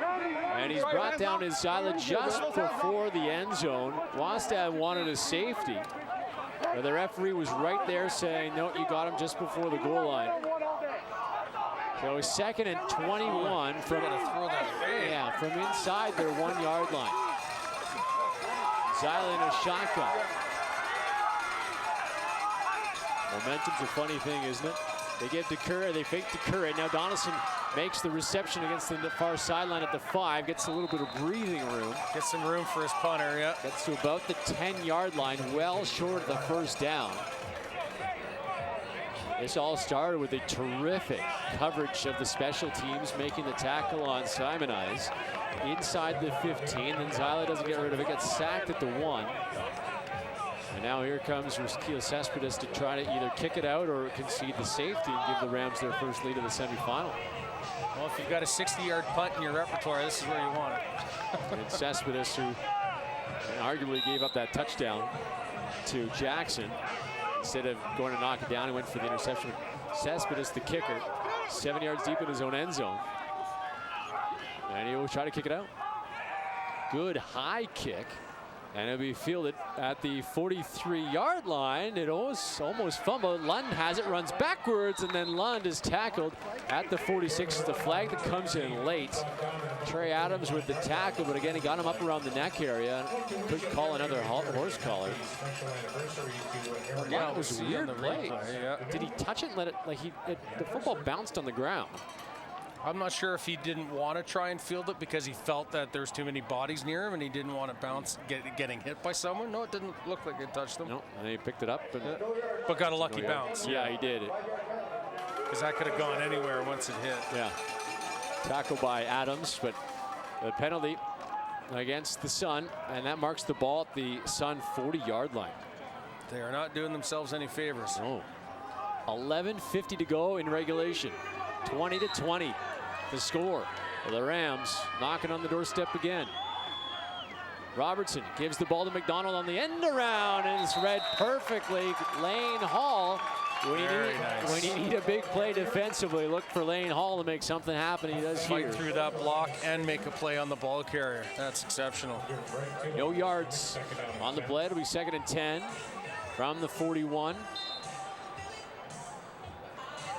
and he's brought down his Zyla just before the end zone. Wastad wanted a safety, but the referee was right there saying, no, you got him just before the goal line. So 2nd and 21 from inside their 1-yard line. Zyla in a shotgun. Momentum's a funny thing, isn't it? They give to Curry, they fake to Curry. Now Donaldson makes the reception against the far sideline at the 5, gets a little bit of breathing room. Gets some room for his punter, yeah. Gets to about the 10-yard line, well short of the first down. This all started with a terrific coverage of the special teams, making the tackle on Simon Eyes inside the 15. Then Zyla doesn't get rid of it, gets sacked at the 1. And now here comes Raskeil Cespedes to try to either kick it out or concede the safety and give the Rams their first lead of the semifinal. Well, if you've got a 60-yard punt in your repertoire, this is where you want it. And Cespedes, who arguably gave up that touchdown to Jackson, instead of going to knock it down, he went for the interception. Cespedes, the kicker, 7 yards deep in his own end zone. And he will try to kick it out. Good high kick. And it'll be fielded at the 43-yard line. It almost fumbled. Lund has it, runs backwards, and then Lund is tackled at the 46. It's the flag that comes in late. Trey Adams with the tackle, but again, he got him up around the neck area. Could call another horse collar. Yeah, it was a weird play. Yeah. Did he touch it and let it, the football bounced on the ground? I'm not sure if he didn't want to try and field it because he felt that there's too many bodies near him and he didn't want to bounce, getting hit by someone. No, it didn't look like it touched him. No, and he picked it up. But got a lucky bounce. Yeah, he did. Because that could have gone anywhere once it hit. Yeah. Tackle by Adams, but the penalty against the Sun, and that marks the ball at the Sun 40-yard line. They are not doing themselves any favors. No. 11:50 to go in regulation. 20-20 the score. The Rams knocking on the doorstep again. Robertson gives the ball to McDonald on the end around, and it's read perfectly. Lane Hall, when you need a big play defensively, look for Lane Hall to make something happen. He does Fight here. through that block and make a play on the ball carrier. That's exceptional. No yards on the play. It'll be 2nd and 10 from the 41.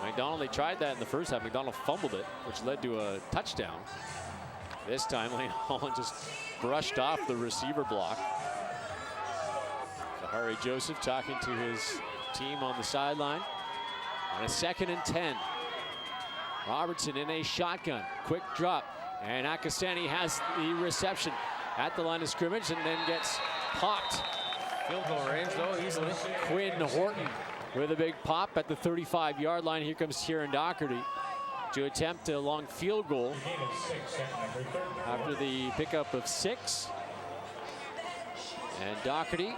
McDonald, they tried that in the first half. McDonald fumbled it, which led to a touchdown. This time, Lane Hall just brushed off the receiver block. Zahari Joseph talking to his team on the sideline. On a 2nd and 10. Robertson in a shotgun. Quick drop. And Akasani has the reception at the line of scrimmage and then gets popped. Field goal range, though, easily. Quinn Horton with a big pop at the 35-yard line. Here comes Kieran Doherty to attempt a long field goal after the pickup of 6. And Doherty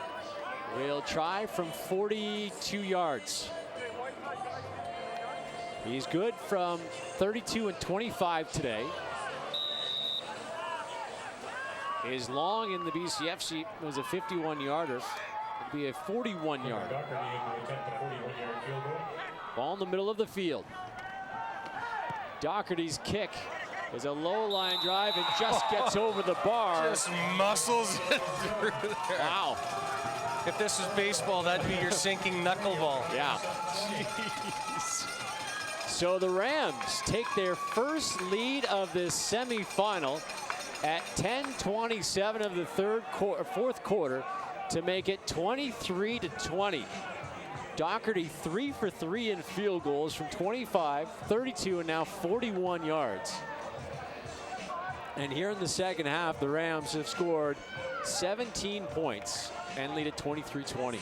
will try from 42 yards. He's good from 32 and 25 today. His long in the BCFC was a 51-yarder. It'd be a 41-yarder. Ball in the middle of the field. Doherty's kick is a low line drive and just gets over the bar. Just muscles it through there. Wow. If this was baseball, that'd be your sinking knuckleball. Yeah. Jeez. So the Rams take their first lead of this semifinal at 10:27 of the fourth quarter to make it 23-20. Doherty 3 for 3 in field goals from 25, 32, and now 41 yards. And here in the second half, the Rams have scored 17 points and lead at 23-20.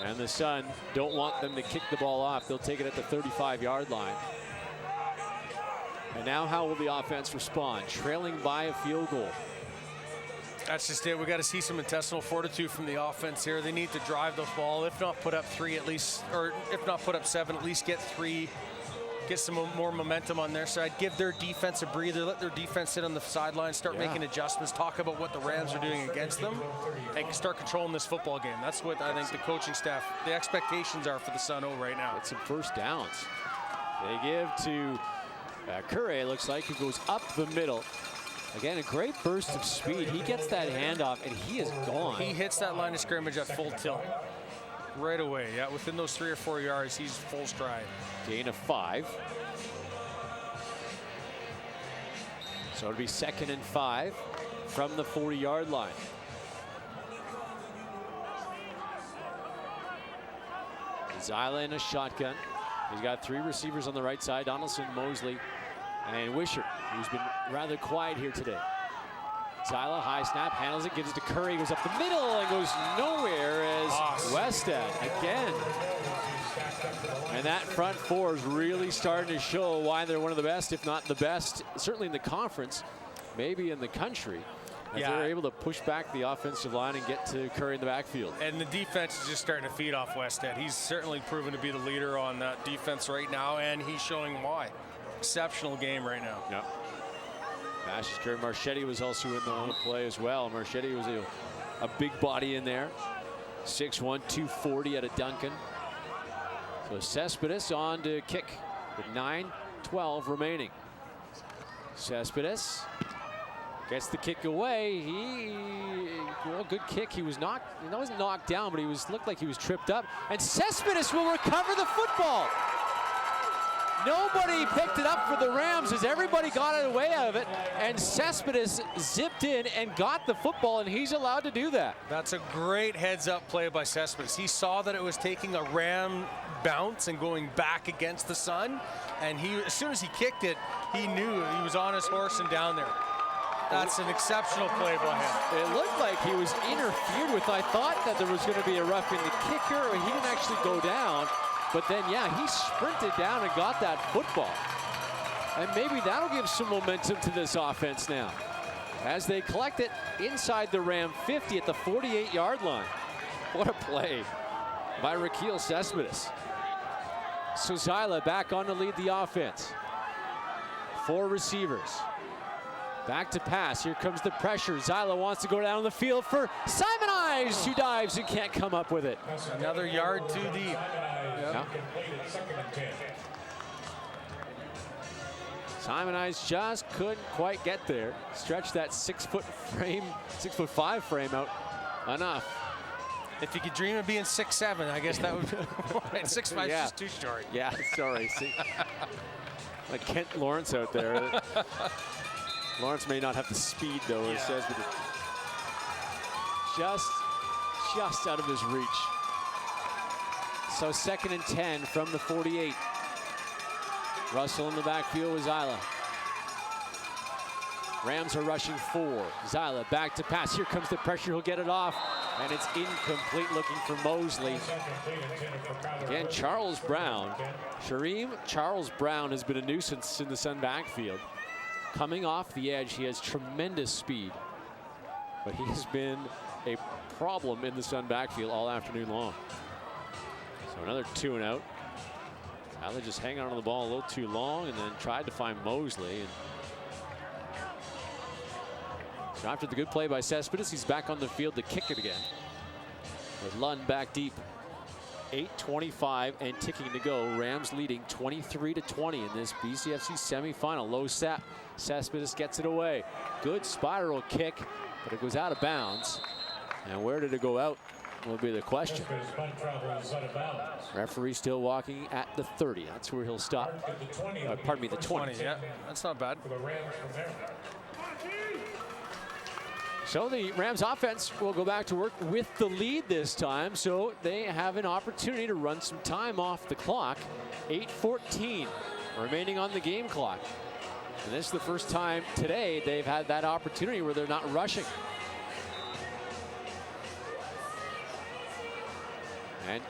And the Sun don't want them to kick the ball off. They'll take it at the 35-yard line. And now how will the offense respond? Trailing by a field goal. That's just it. We got to see some intestinal fortitude from the offense here. They need to drive the ball, if not put up 3 at least, or if not put up 7, at least get 3. Get some more momentum on their side. Give their defense a breather. Let their defense sit on the sideline. Start making adjustments. Talk about what the Rams are doing against them. And start controlling this football game. That's what I think the coaching staff, the expectations are for the Sun-O right now. Get some first downs. They give to Curry, looks like, who goes up the middle. Again, a great burst of speed. He gets that handoff, and he is gone. He hits that line of scrimmage at full tilt. Right away, yeah. Within those 3 or 4 yards, he's full stride. Gain of 5. So it'll be 2nd and 5 from the 40-yard line. Zyla in a shotgun. He's got 3 receivers on the right side, Donaldson, Mosley, and Wisher, who's been rather quiet here today. Zyla, high snap, handles it, gives it to Curry, goes up the middle and goes nowhere as Westhead again. And that front 4 is really starting to show why they're one of the best, if not the best, certainly in the conference, maybe in the country. As they're able to push back the offensive line and get to Curry in the backfield. And the defense is just starting to feed off Westhead. He's certainly proven to be the leader on that defense right now, and he's showing why. Exceptional game right now. Yep. Mashes Curry. Marchetti was also in the play as well. Marchetti was a big body in there. 6'1", 240 out of Duncan. So Cespedes on to kick with 9:12 remaining. Cespedes gets the kick away. Well, good kick. He was knocked. He wasn't knocked down, but he looked like he was tripped up. And Cespedes will recover the football. Nobody picked it up for the Rams as everybody got away out of it. And Cespedes zipped in and got the football, and he's allowed to do that. That's a great heads-up play by Cespedes. He saw that it was taking a Ram bounce and going back against the Sun. And as soon as he kicked it, he knew he was on his horse and down there. That's an exceptional play by him. It looked like he was interfered with. I thought that there was going to be a roughing the kicker. He didn't actually go down. But then, yeah, he sprinted down and got that football. And maybe that'll give some momentum to this offense now, as they collect it inside the Ram 50 at the 48-yard line. What a play by Raquel Cespedes. So Zyla back on to lead the offense. 4 receivers. Back to pass. Here comes the pressure. Zyla wants to go down the field for Simonize, who dives and can't come up with it. Another yard too deep. Yeah. Simonize just couldn't quite get there. Stretch that 6'5" frame out enough. If you could dream of being 6'7", I guess that would be 6'5" is just too short. Yeah, sorry. See, like Kent Lawrence out there. Lawrence may not have the speed though, it says, but just out of his reach. So 2nd and 10 from the 48. Russell in the backfield with Zyla. Rams are rushing 4. Zyla back to pass. Here comes the pressure. He'll get it off. And it's incomplete, looking for Mosley. Again, Charles Brown. Charles Brown has been a nuisance in the Sun backfield. Coming off the edge, he has tremendous speed. But he has been a problem in the Sun backfield all afternoon long. So another 2 and out. Zyla just hanging on to the ball a little too long and then tried to find Mosley. And so after the good play by Cespedes, he's back on the field to kick it again. With Lund back deep. 8:25 and ticking to go. Rams leading 23-20 in this BCFC semifinal. Low set. Cespedes gets it away. Good spiral kick, but it goes out of bounds. And where did it go out will be the question. Referee still walking at the 30. That's where he'll stop. Pardon me, the 20. Yeah, that's not bad. So the Rams offense will go back to work with the lead this time, so they have an opportunity to run some time off the clock. 8:14 remaining on the game clock. And this is the first time today they've had that opportunity where they're not rushing. And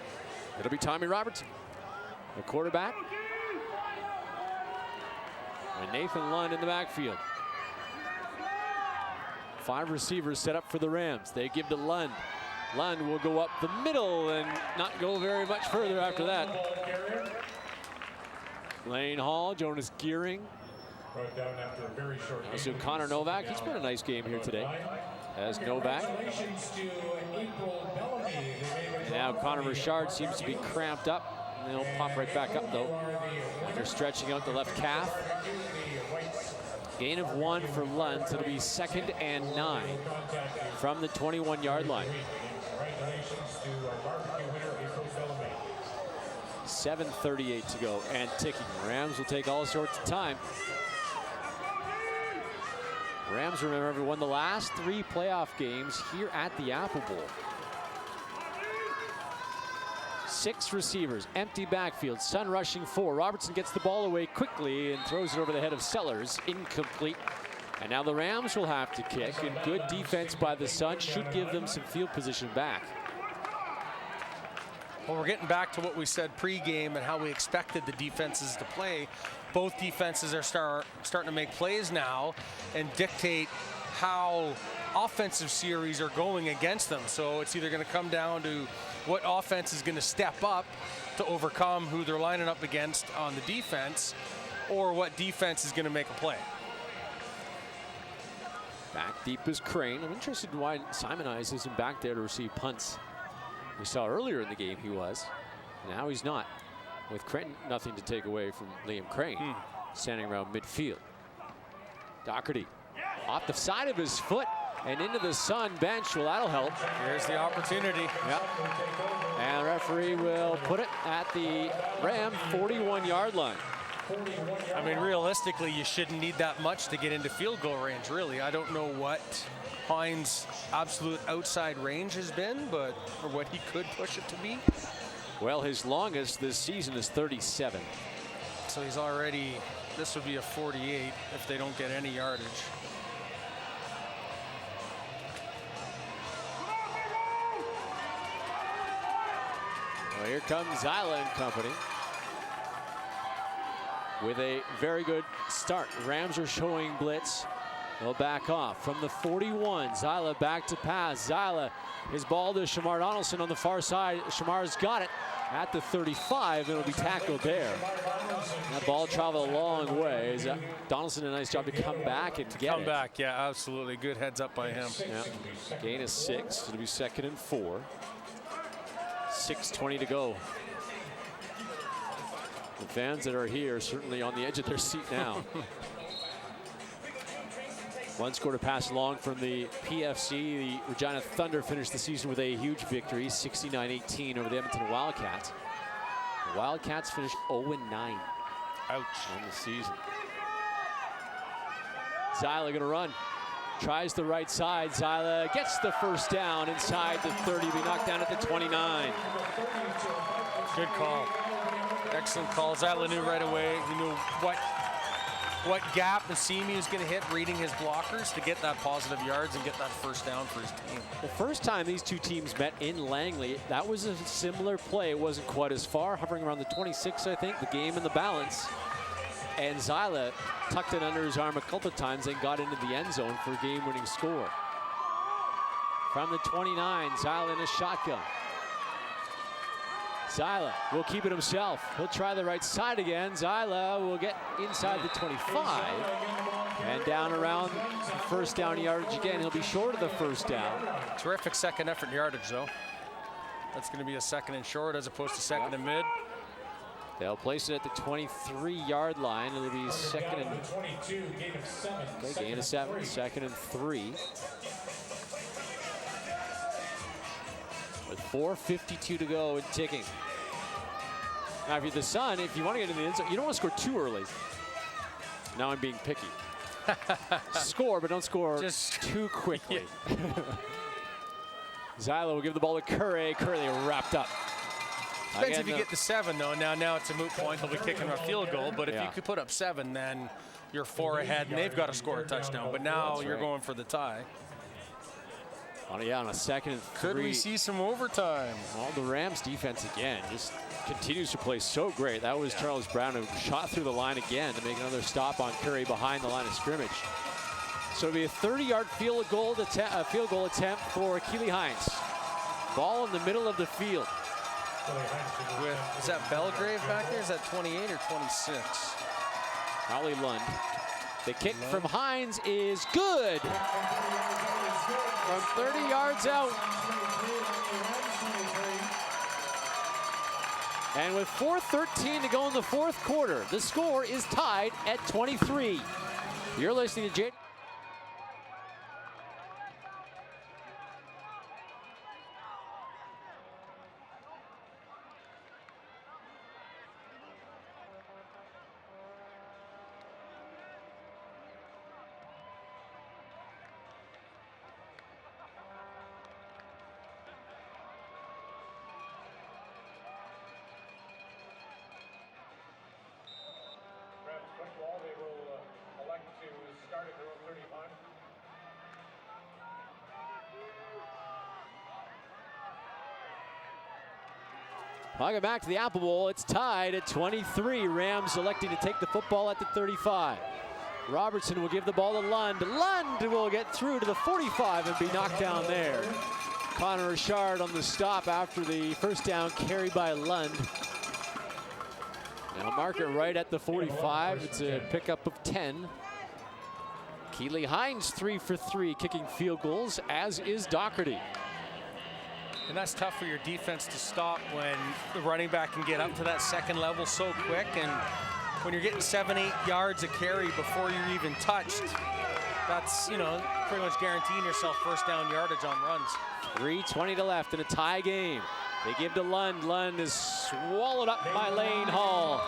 it'll be Tommy Robertson, the quarterback. And Nathan Lund in the backfield. 5 receivers set up for the Rams. They give to Lund. Lund will go up the middle and not go very much further after that. Lane Hall, Jonas Gearing. Also Connor Novak. He's been a nice game here today. As Novak. And now Connor Richard seems to be cramped up. And he'll pop right back up though. They're stretching out the left calf. Gain of 1 for Lund, so it'll be 2nd and 9 from the 21-yard line. 7:38 to go and ticking. Rams will take all sorts of time. Rams, remember, have won the last 3 playoff games here at the Apple Bowl. 6 receivers, empty backfield, Sun rushing 4. Robertson gets the ball away quickly and throws it over the head of Sellers, incomplete. And now the Rams will have to kick, and good defense by the Sun should give them some field position back. Well, we're getting back to what we said pregame and how we expected the defenses to play. Both defenses are starting to make plays now and dictate how offensive series are going against them. So it's either going to come down to what offense is going to step up to overcome who they're lining up against on the defense, or what defense is going to make a play. Back deep is Crane. I'm interested in why Simonize isn't back there to receive punts. We saw earlier in the game he was. Now he's not. With Crane, nothing to take away from Liam Crane standing around midfield. Doherty off the side of his foot and into the Sun bench. Well, that'll help. Here's the opportunity. Yep. And the referee will put it at the Ram 41-yard line. I mean, realistically, you shouldn't need that much to get into field goal range, really. I don't know what Hines' absolute outside range has been, but or what he could push it to be. Well, his longest this season is 37. So he's already, this would be a 48 if they don't get any yardage. Well, here comes Zyla and company with a very good start. Rams are showing blitz. He'll back off from the 41. Zyla back to pass. Zyla, his ball to Shamar Donaldson on the far side. Shamar's got it at the 35, and it'll be tackled there. That ball traveled a long way. Donaldson did a nice job to come back and get it. Come back, yeah, absolutely. Good heads up by him. Yeah. Gain of 6. It'll be 2nd and 4. 6:20 to go. The fans that are here certainly on the edge of their seat now. One scored a pass long from the PFC. The Regina Thunder finished the season with a huge victory, 69-18 over the Edmonton Wildcats. The Wildcats finished 0-9. Ouch. On the season. Zyla gonna run. Tries the right side. Zyla gets the first down inside the 30. Be knocked down at the 29. Good call. Excellent call. Zyla knew right away. He knew what gap Nasimi was going to hit, reading his blockers to get that positive yards and get that first down for his team. The first time these two teams met in Langley, that was a similar play. It wasn't quite as far, hovering around the 26, I think, the game in the balance. And Zyla tucked it under his arm a couple of times and got into the end zone for a game-winning score. From the 29, Zyla in a shotgun. Zyla will keep it himself. He'll try the right side again. Zyla will get inside the 25 and down around first down yardage again. He'll be short of the first down. Terrific second effort yardage, though. That's going to be a 2nd and short as opposed to 2nd and mid. They'll place it at the 23-yard line. It'll be 2nd and okay, gain of 7, 2nd and 3. With 4:52 to go and ticking. Now, if you're the Sun, if you want to get in the end zone, you don't want to score too early. Now I'm being picky. Score, but don't score just too quickly. Zyla will give the ball to Curry. Curry wrapped up. Depends if you get to 7, though. Now it's a moot point. They'll be kicking a field goal. But if you could put up 7, then you're 4 ahead, and they've got to score a touchdown. But now you're going for the tie. On a 2nd and 3. Could we see some overtime? Well, the Rams defense again just continues to play so great. That was Charles Brown who shot through the line again to make another stop on Curry behind the line of scrimmage. So it'll be a 30-yard field goal attempt for Keely Hines. Ball in the middle of the field. Is that Belgrave back there? Is that 28 or 26? Probably Lund. The kick from Hines is good. From 30 yards out. And with 4:13 to go in the 4th quarter, the score is tied at 23. You're listening to Jay. They will elect to start at row 31. Welcome back to the Apple Bowl. It's tied at 23. Rams electing to take the football at the 35. Robertson will give the ball to Lund. Lund will get through to the 45 and be knocked down there. Connor Richard on the stop after the first down carry by Lund. Now mark it right at the 45. It's a pickup of 10. Keely Hines 3 for 3 kicking field goals, as is Doherty. And that's tough for your defense to stop when the running back can get up to that 2nd level so quick. And when you're getting 7-8 yards a carry before you're even touched, that's, you know, pretty much guaranteeing yourself first down yardage on runs. 3:20 to left in a tie game. They give to Lund. Lund is swallowed up by Lane Hall.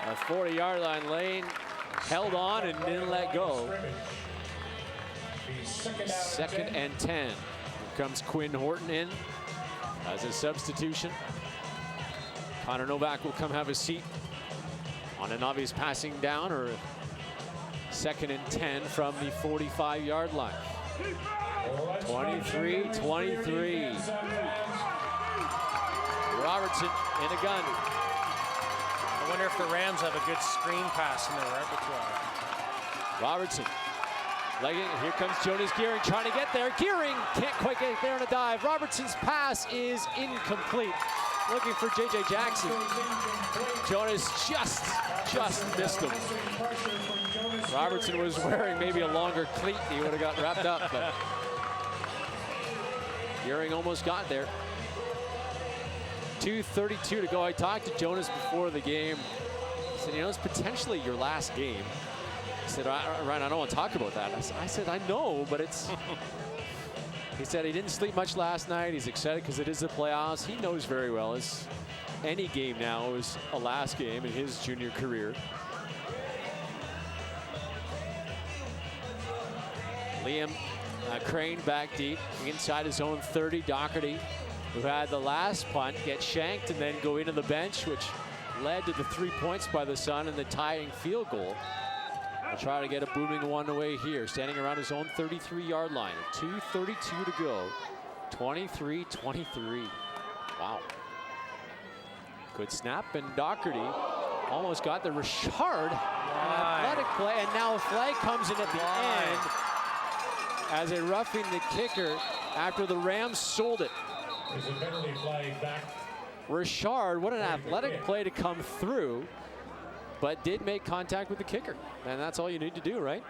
A 40-yard line. Lane held on and didn't let go. 2nd and 10. Here comes Quinn Horton in as a substitution. Connor Novak will come have a seat on an obvious passing down, or 2nd and 10 from the 45-yard line. 23-23. Robertson in a gun. I wonder if the Rams have a good screen pass in their repertoire. Robertson legging. Here comes Jonas Gearing trying to get there. Gearing can't quite get there on a dive. Robertson's pass is incomplete. Looking for J.J. Jackson. Jonas just missed him. Robertson was wearing maybe a longer cleat. He would have got wrapped up, but Gearing almost got there. 2:32 to go. I talked to Jonas before the game. He said, you know, it's potentially your last game. He said, Ryan, I don't want to talk about that. I said, I know, but it's... He said he didn't sleep much last night. He's excited because it is the playoffs. He knows very well it's any game now is a last game in his junior career. Liam Crane back deep inside his own 30. Doherty, who had the last punt, get shanked and then go into the bench, which led to the 3 points by the Sun and the tying field goal. We'll try to get a booming one away here, standing around his own 33-yard line. 2:32 to go. 23-23. Wow. Good snap, and Doherty almost got the Richard. An athletic play, and now a flag comes in at the end as a roughing the kicker after the Rams sold it. There's a penalty flag back. Richard, what an athletic play to come through, but did make contact with the kicker. And that's all you need to do, right?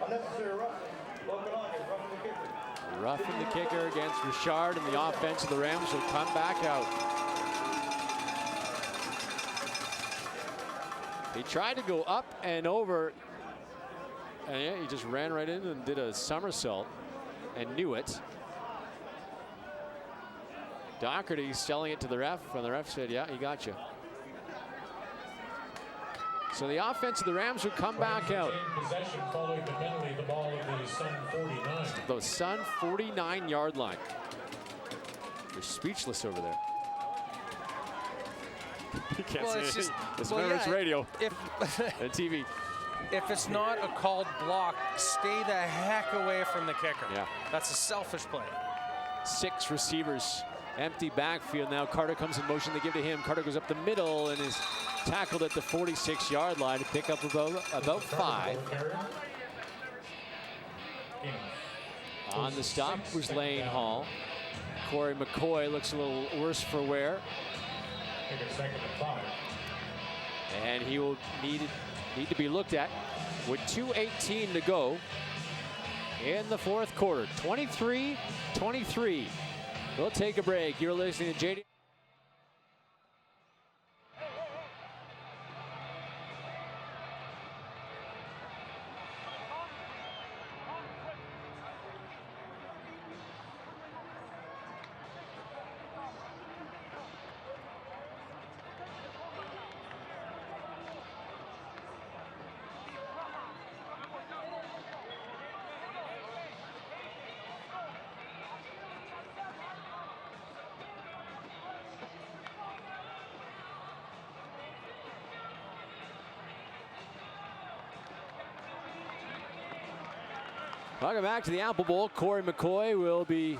Unnecessary rough. Look it on, it's roughing the kicker. Roughing the kicker against Richard, and the offense of the Rams will come back out. He tried to go up and over, and yeah, he just ran right in and did a somersault and knew it. Doherty selling it to the ref, and the ref said, yeah, he got you. So the offense of the Rams would come back out. Possession following the penalty, the ball at the Sun 49. The Sun 49-yard line. You're speechless over there. You can't Well, see it's anything. just- It's well, it's yeah, radio If and TV. if it's not a called block, stay the heck away from the kicker. Yeah. That's a selfish play. 6 receivers, empty backfield. Now Carter comes in motion. They give to him. Carter goes up the middle and is tackled at the 46-yard line to pick up about 5. On the stop was Lane Hall. Corey McCoy looks a little worse for wear. Second and 5. And he will need to be looked at with 2:18 to go in the fourth quarter. 23-23. We'll take a break. You're listening to JD. Welcome back to the Apple Bowl. Corey McCoy will be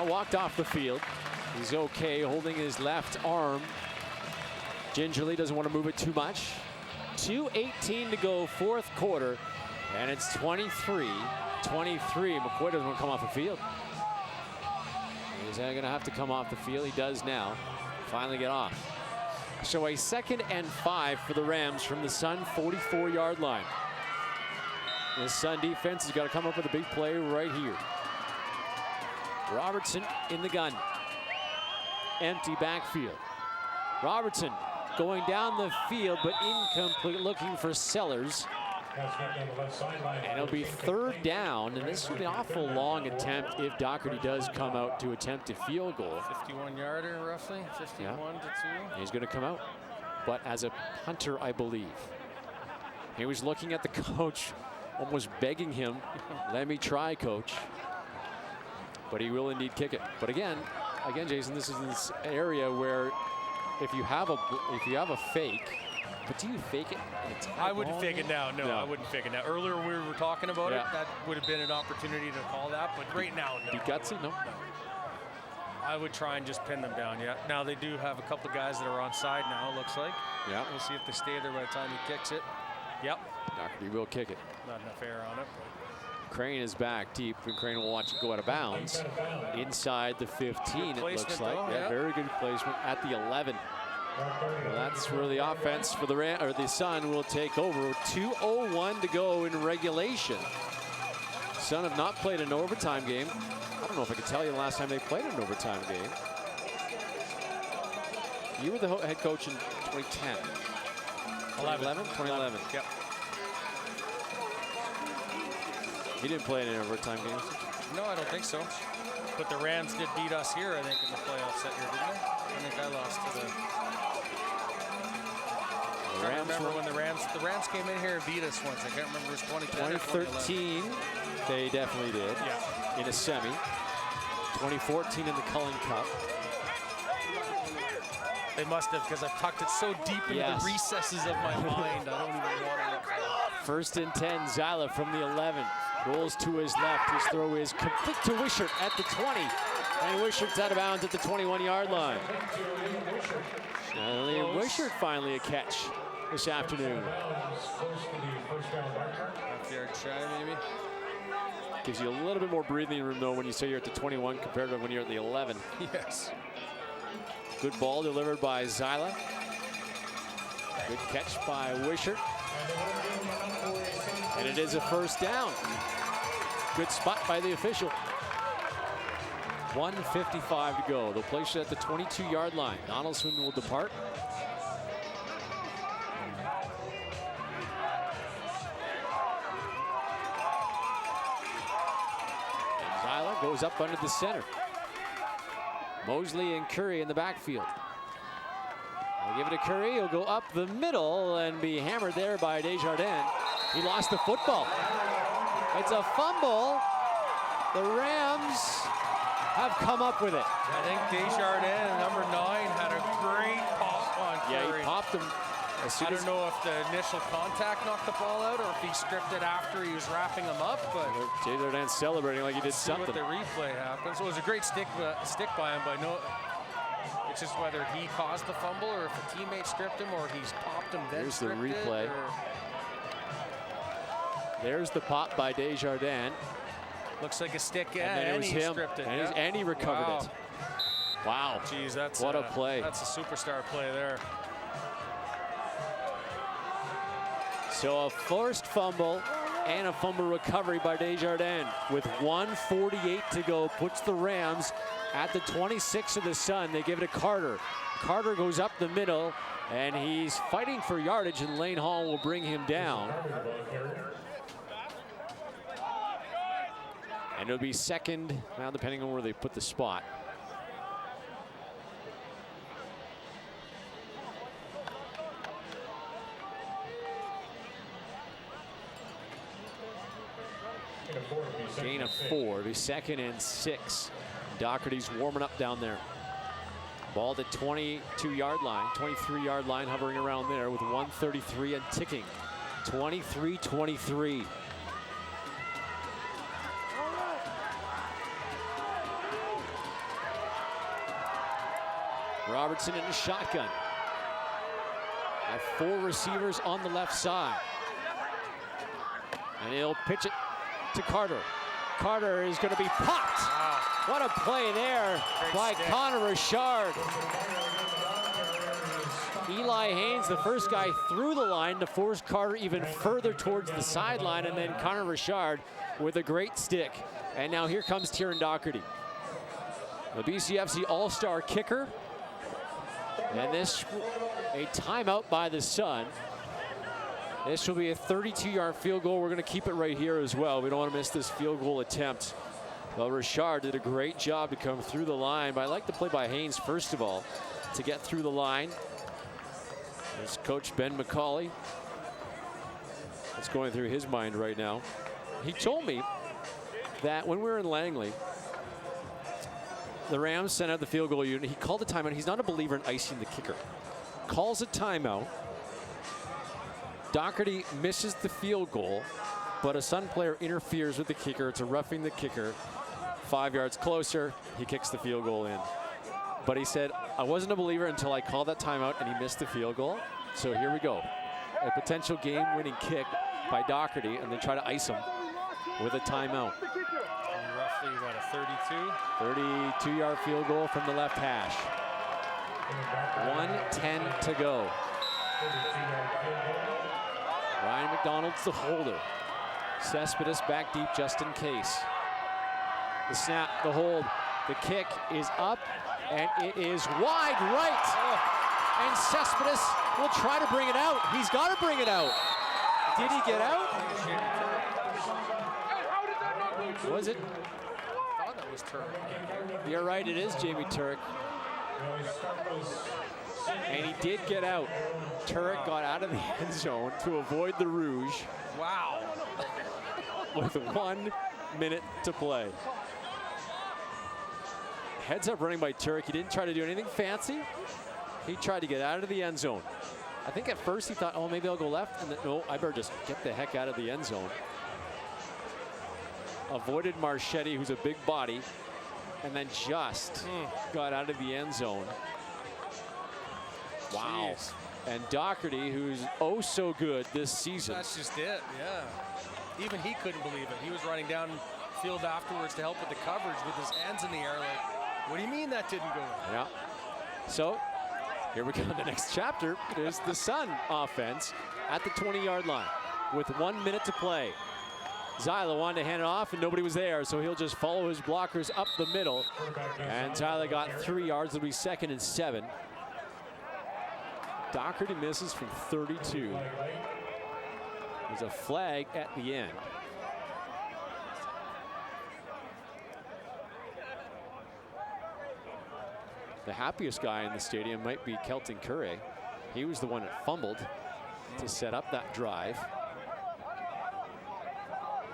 walked off the field. He's okay, holding his left arm. Gingerly doesn't want to move it too much. 2:18 to go, fourth quarter, and it's 23-23. McCoy doesn't want to come off the field. He's going to have to come off the field. He does now. Finally get off. So a 2nd and 5 for the Rams from the Sun 44-yard line. The Sun defense has got to come up with a big play right here. Robertson in the gun. Empty backfield. Robertson going down the field, but incomplete, looking for Sellers. And it'll be 3rd down, and this will be an awful long attempt if Doherty does come out to attempt a field goal. 51-yarder, roughly, 51 to 2. He's going to come out, but as a punter, I believe. He was looking at the coach, almost begging him, let me try, coach. But he will indeed kick it. But again, Jason, this is this area where if you have a fake, but do you fake it? I wouldn't fake it now. No, I wouldn't fake it now. Earlier when we were talking about it, that would have been an opportunity to call that. But right now, no. Be gutsy? No. I would try and just pin them down. Yeah. Now they do have a couple of guys that are on side now. It looks like. Yeah. We'll see if they stay there by the time he kicks it. Yep. Doherty will kick it. Not enough air on it. Crane is back deep, and Crane will watch it go out of bounds inside the 15. It looks like. Though, yeah, very good placement at the 11. Well, that's where the offense for the Sun will take over. 2:01 to go in regulation. Sun have not played an overtime game. I don't know if I could tell you the last time they played an overtime game. You were the head coach in 2010. 2011? Yep. You didn't play any overtime games? No, I don't think so. But the Rams did beat us here, I think, in the playoffs that year, didn't they? I think I lost to the Rams. I remember when the Rams came in here and beat us once. I can't remember if it was 2010 2013, they definitely did. Yeah. In a semi. 2014 in the Cullen Cup. They must have, because I've tucked it so deep into the recesses of my mind. I don't even want to look at it. 1st and 10, Zyla from the 11. Rolls to his left. His throw is complete to Wishart at the 20. And Wishart's out of bounds at the 21-yard line. Wishart finally a catch this afternoon. Half-yard shy, maybe. Gives you a little bit more breathing room, though, when you say you're at the 21 compared to when you're at the 11. Yes. Good ball delivered by Zyla. Good catch by Wishart. And it is a 1st down. Good spot by the official. 1:55 to go. They'll place it at the 22-yard line. Donaldson will depart. And Zyla goes up under the center. Mosley and Curry in the backfield. They'll give it to Curry. He'll go up the middle and be hammered there by Desjardins. He lost the football. It's a fumble. The Rams have come up with it. I think Desjardins, number 9, had a great pop on Curry. Yeah, he popped him. I don't know if the initial contact knocked the ball out or if he stripped it after he was wrapping him up, but Desjardins celebrating like he did something. What the replay happens. So it was a great stick by him, but no, it's just whether he caused the fumble or if a teammate stripped him or he's popped him then Here's the stripped replay. it, There's the pop by Desjardins. Looks like a stick, yeah, and then it was he him, stripped it. and he recovered it. Wow. Geez, that's what a play. That's a superstar play there. So a forced fumble and a fumble recovery by Desjardins with 1:48 to go. Puts the Rams at the 26 of the Sun. They give it to Carter. Carter goes up the middle, and he's fighting for yardage, and Lane Hall will bring him down. And it'll be 2nd, now depending on where they put the spot. Gain of 4, it'll be 2nd and 6. Doherty's warming up down there. Ball at the 22-yard line, 23-yard line, hovering around there with 1:33 and ticking. 23-23. Robertson in a shotgun. Have 4 receivers on the left side. And he'll pitch it to Carter. Carter is going to be popped. Wow. What a play there by Connor Richard. Eli Haynes, the first guy through the line to force Carter even further towards the sideline, and then Connor Richard with a great stick. And now here comes Tieran Doherty, the BCFC All-Star kicker. And this, a timeout by the Sun. This will be a 32-yard field goal. We're going to keep it right here as well. We don't want to miss this field goal attempt. Well, Richard did a great job to come through the line, but I like the play by Haynes, first of all, to get through the line. There's Coach Ben McCauley. What's going through his mind right now? He told me that when we were in Langley, the Rams sent out the field goal unit. He called a timeout. He's not a believer in icing the kicker. Calls a timeout. Doherty misses the field goal, but a Sun player interferes with the kicker. It's a roughing the kicker. 5 yards closer, he kicks the field goal in. But he said, I wasn't a believer until I called that timeout and he missed the field goal. So here we go. a potential game-winning kick by Doherty and then try to ice him with a timeout. And roughly, what, a 32? 32-yard field goal from the left hash. 1:10 to go. Ryan McDonald's the holder. Cespedes back deep just in case. The snap, the hold, the kick is up, and it is wide right. And Cespedes will try to bring it out. He's got to bring it out. Did he get out? Was it? I thought that was Turk. You're right, it is Jamie Turek. And he did get out. Turek got out of the end zone to avoid the rouge. Wow. With 1 minute to play. Heads up running by Turek. He didn't try to do anything fancy. He tried to get out of the end zone. I think at first he thought, oh, maybe I'll go left. And then, no, I better just get the heck out of the end zone. Avoided Marchetti, who's a big body, and then just got out of the end zone. Wow. Jeez. And Doherty, who's oh so good this season. That's just it, yeah. Even he couldn't believe it. He was running down field afterwards to help with the coverage with his hands in the air like, what do you mean that didn't go in? Yeah. So here we go. The next chapter is the Sun offense at the 20-yard line with 1 minute to play. Zyla wanted to hand it off and nobody was there, so he'll just follow his blockers up the middle. And Zyla got 3 yards. It'll be 2nd and 7. Doherty misses from 32. There's a flag at the end. The happiest guy in the stadium might be Kelton Curry. He was the one that fumbled to set up that drive.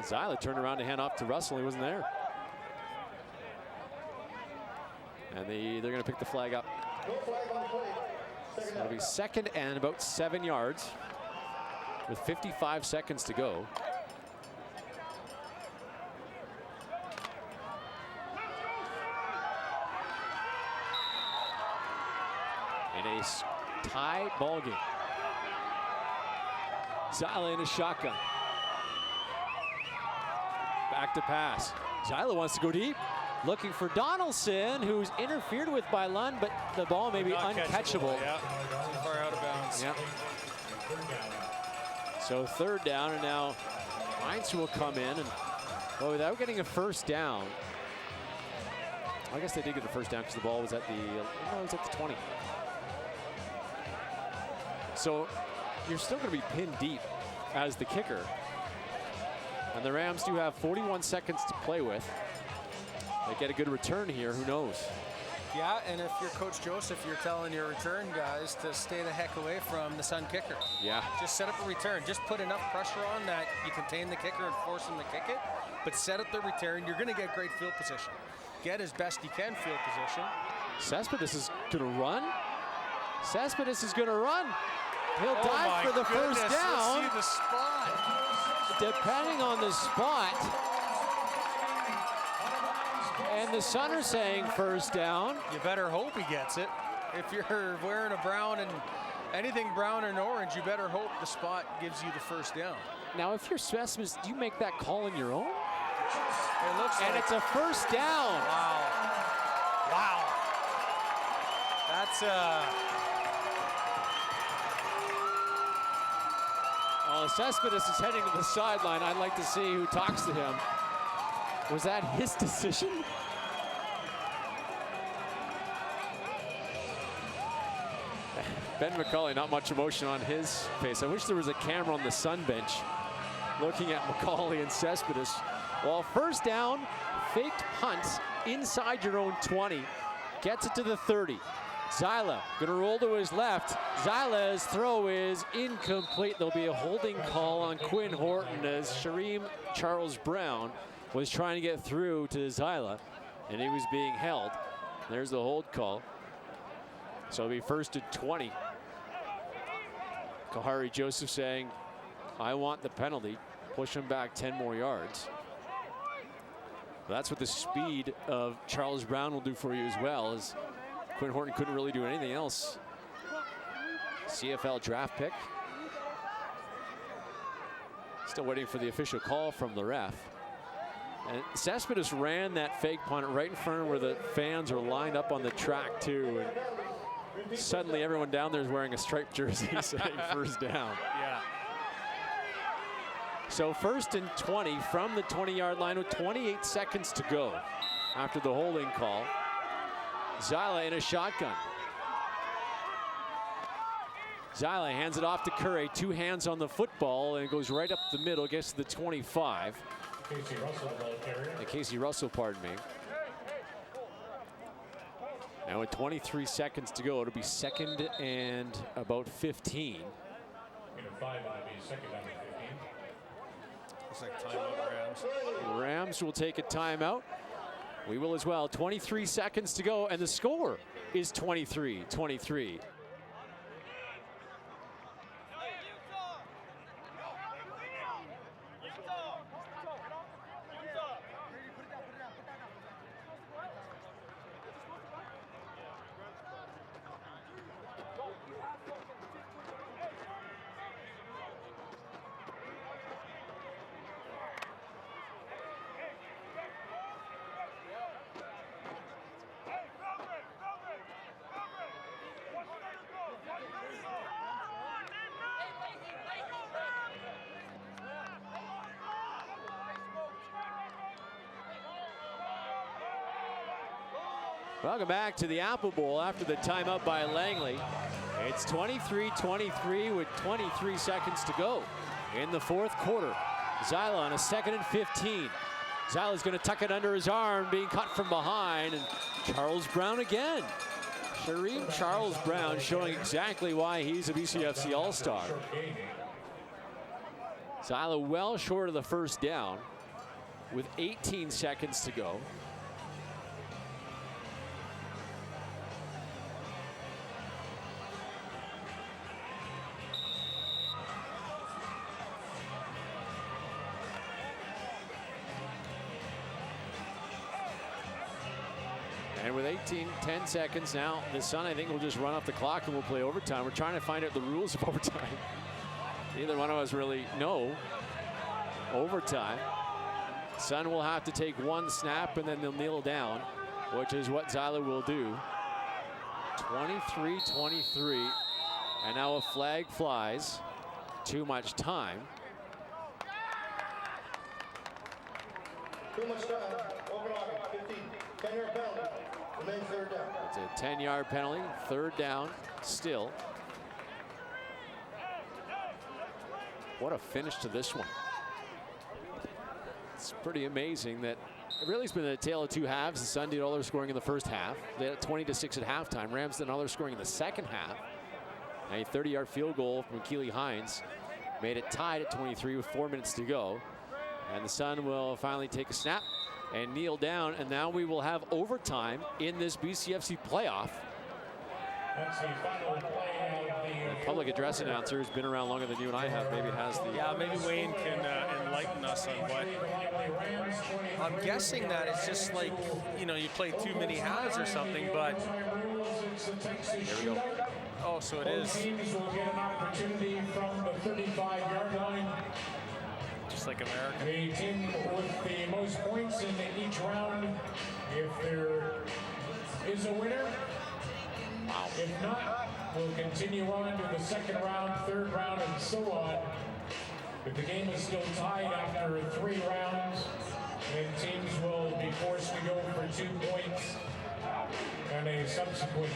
Zyla turned around to hand off to Russell. He wasn't there. And they're going to pick the flag up. So it'll be 2nd and about 7 yards with 55 seconds to go. In a tie ball game. Zyla in a shotgun. Back to pass. Zyla wants to go deep. Looking for Donaldson, who's interfered with by Lund, but the ball may be uncatchable. Yeah, too far out of bounds. Yep. So 3rd down, and now Heinz will come in, and well, without getting a first down. I guess they did get the first down because the ball was at the, no, it was at the 20. So you're still going to be pinned deep as the kicker. And the Rams do have 41 seconds to play with. They get a good return here, who knows? Yeah, and if you're Coach Joseph, you're telling your return guys to stay the heck away from the Sun kicker. Yeah. Just set up a return. Just put enough pressure on that you contain the kicker and force him to kick it. But set up the return. You're going to get great field position. Get as best you can field position. Cespedes is going to run. Cespedes is going to run. He'll dive for the first down. Let's see the spot. Depending on the spot. And the Sun are saying first down. You better hope he gets it. If you're wearing a brown and anything brown and orange, you better hope the spot gives you the first down. Now, if you're Cespedes, do you make that call on your own? It looks and like it's a first down. Wow. Wow. That's Well, Cespedes is heading to the sideline. I'd like to see who talks to him. Was that his decision? Ben McCauley, not much emotion on his face. I wish there was a camera on the Sun bench looking at McCauley and Cespedes. Well, first down, faked punt inside your own 20. Gets it to the 30. Zyla gonna roll to his left. Zyla's throw is incomplete. There'll be a holding call on Quinn Horton as Shareem Charles Brown was trying to get through to Zyla, and he was being held. There's the hold call. So it'll be 1st and 20. Kahari Joseph saying, I want the penalty. Push him back 10 more yards. That's what the speed of Charles Brown will do for you as well, as Quinn Horton couldn't really do anything else. CFL draft pick. Still waiting for the official call from the ref. And Cespedes ran that fake punt right in front of where the fans are lined up on the track too. And suddenly everyone down there is wearing a striped jersey saying first down. Yeah. So 1st and 20 from the 20-yard line with 28 seconds to go after the holding call. Zyla in a shotgun. Zyla hands it off to Curry. 2 hands on the football, and it goes right up the middle, gets to the 25. Casey Russell, pardon me. Now with 23 seconds to go, it'll be 2nd and about 15. Looks like timeout Rams. Rams will take a timeout. We will as well. 23 seconds to go, and the score is 23-23. Welcome back to the Apple Bowl after the timeout by Langley. It's 23-23 with 23 seconds to go in the 4th quarter. Zyla on a 2nd and 15. Zyla's going to tuck it under his arm, being cut from behind, and Charles Brown again. Shareem Charles Brown showing exactly why he's a BCFC All-Star. Zyla well short of the first down with 18 seconds to go. And with 10 seconds now, the Sun, I think, will just run off the clock and we'll play overtime. We're trying to find out the rules of overtime. Neither one of us really know overtime. Sun will have to take 1 snap and then they'll kneel down, which is what Zyla will do. 23-23. And now a flag flies. Too much time. Too much time. Overlocking. 15. 10-yard penalty. Remains 3rd down. It's a 10-yard penalty. 3rd down still. What a finish to this one. It's pretty amazing that it really has been a tale of 2 halves. The Sun did all their scoring in the first half. They had 20-6 at halftime. Rams did all their scoring in the second half. A 30-yard field goal from Keely Hines made it tied at 23 with 4 minutes to go. And the Sun will finally take a snap and kneel down, and now we will have overtime in this BCFC playoff. That's the final play of the Public address announcer has been around longer than you and I have. Maybe has the. Yeah, maybe Wayne can enlighten us on what. I'm guessing that it's just like, you know, you play too many halves or something, but. There we go. Oh, so it is. Teams will get an opportunity from the 35-yard line. Just like America. The team with the most points in each round, if there is a winner. Wow. If not, we'll continue on to the 2nd round, 3rd round, and so on. If the game is still tied after 3 rounds, then teams will be forced to go for 2 points and a subsequent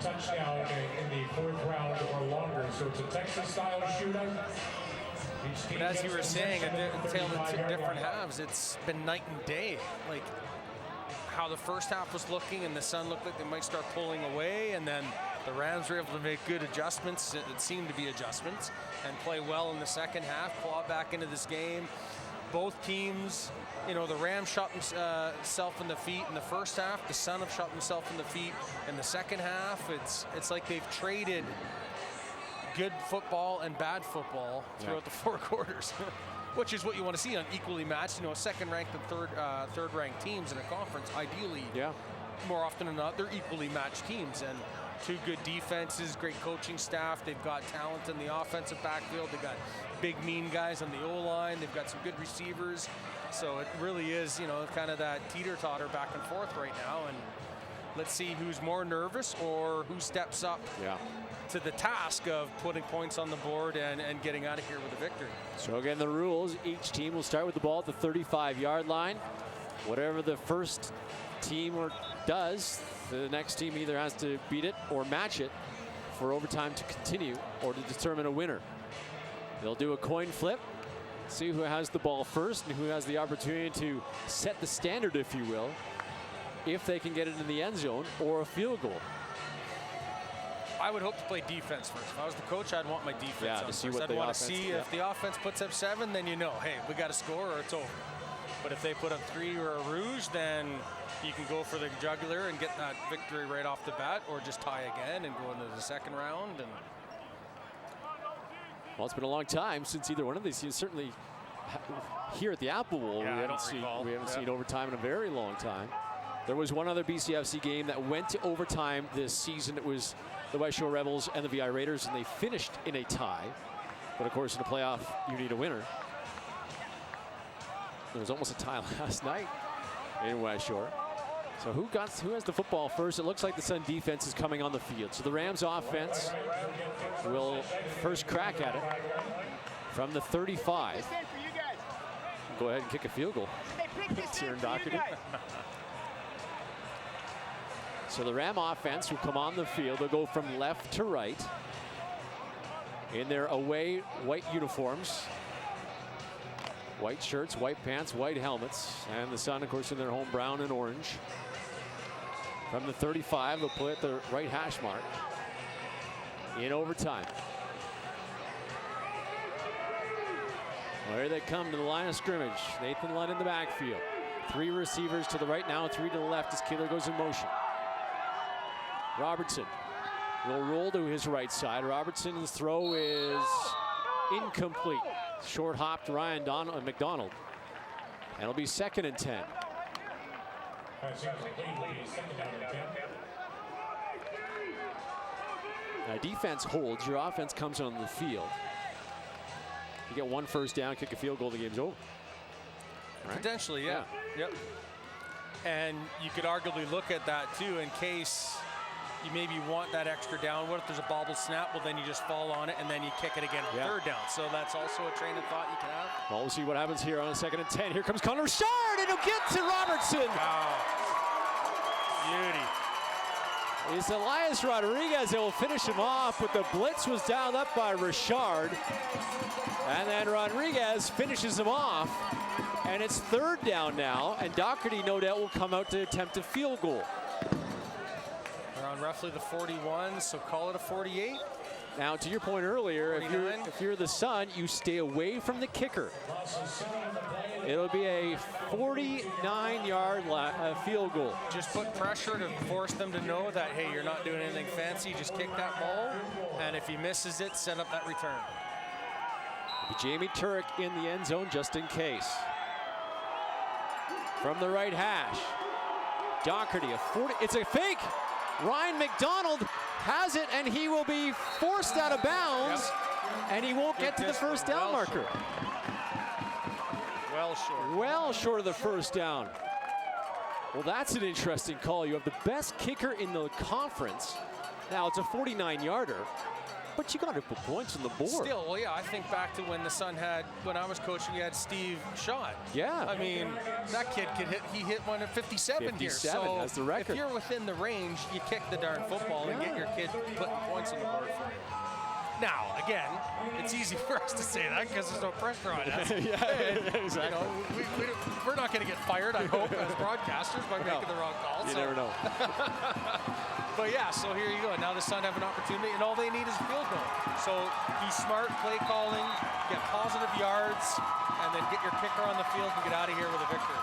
touchdown in the 4th round or longer. So it's a Texas-style shootout. But as you were saying, a tale of 2 different halves, it's been night and day. Like how the first half was looking, and the Sun looked like they might start pulling away, and then the Rams were able to make good adjustments. It seemed to be adjustments, and play well in the second half, claw back into this game. Both teams, you know, the Rams shot themselves in the feet in the first half. The Sun have shot themselves in the feet in the second half. It's like they've traded good football and bad football throughout the 4 quarters, which is what you want to see on equally matched, you know, 2nd-ranked and 3rd-ranked teams in a conference, ideally. Yeah. more often than not, they're equally matched teams. And two good defenses, great coaching staff. They've got talent in the offensive backfield. They've got big, mean guys on the O-line. They've got some good receivers. So it really is, you know, kind of that teeter-totter back and forth right now. And let's see who's more nervous or who steps up to the task of putting points on the board and getting out of here with a victory. So again, the rules, each team will start with the ball at the 35-yard line. Whatever the first team does, the next team either has to beat it or match it for overtime to continue or to determine a winner. They'll do a coin flip, see who has the ball first and who has the opportunity to set the standard, if you will, if they can get it in the end zone or a field goal. I would hope to play defense first. If I was the coach, I'd want my defense Yeah, on to see first. what I'd the want to offense- see yeah. if the offense puts up 7, then you know, hey, we got to score or it's over. But if they put up 3 or a rouge, then you can go for the jugular and get that victory right off the bat, or just tie again and go into the second round. And Well, it's been a long time since either one of these teams. Certainly here at the Apple Bowl, Yeah, I we haven't don't seen recall. seen overtime in a very long time. There was one other BCFC game that went to overtime this season. It was the West Shore Rebels and the VI Raiders, and they finished in a tie. But of course, in a playoff, you need a winner. There was almost a tie last night in West Shore. So who has the football first? It looks like the Sun defense is coming on the field. So the Rams offense will first crack at it from the 35. Go ahead and kick a field goal. Tieran Doherty. So the Ram offense will come on the field. They'll go from left to right in their away white uniforms. White shirts, white pants, white helmets. And the Sun, of course, in their home brown and orange. From the 35, they'll play at the right hash mark in overtime. Well, here they come to the line of scrimmage. Nathan Lund in the backfield. 3 receivers to the right now, 3 to the left as Keeler goes in motion. Robertson will roll to his right side. Robertson's throw is incomplete. Short hop to Ryan McDonald. And it'll be 2nd and 10. Now defense holds, your offense comes on the field. You get 1 first down, kick a field goal, the game's over. Right? potentially, yeah. Yep. And you could arguably look at that too in case you maybe want that extra down. What if there's a bobble snap? Well, then you just fall on it and then you kick it again on 3rd down. So that's also a train of thought you can have. Well, we'll see what happens here on a 2nd and 10. Here comes Connor Richard, and he'll get to Robertson. Wow. Beauty. It's Elias Rodriguez that will finish him off, but the blitz was dialed up by Richard. And then Rodriguez finishes him off. And it's 3rd down now, and Doherty no doubt will come out to attempt a field goal. Around roughly the 41, so call it a 48. Now, to your point earlier, if you're the Sun, you stay away from the kicker. It'll be a 49-yard field goal. Just put pressure to force them to know that, hey, you're not doing anything fancy, just kick that ball. And if he misses it, set up that return. Jamie Turek in the end zone just in case. From the right hash, Doherty, it's a fake. Ryan McDonald has it, and he will be forced out of bounds, and he won't get to the first down marker. Well short. Well short of the first down. Well, that's an interesting call. You have the best kicker in the conference. Now, it's a 49-yarder. But you got to put points on the board. Still, well, yeah, I think back to when the Sun had, when I was coaching, we had Steve Shaw. Yeah. I mean, that kid could hit, he hit one at 57 here. 57, So that's the record. if you're within the range, you kick the darn football and get your kid putting points on the board for you. Now, again, it's easy for us to say that because there's no pressure on us. Exactly. You know, we're not going to get fired, I hope, as broadcasters by making the wrong call. You never know. But yeah, so here you go. Now the Sun have an opportunity, and all they need is a field goal. So be smart, play calling, get positive yards, and then get your kicker on the field and get out of here with a victory.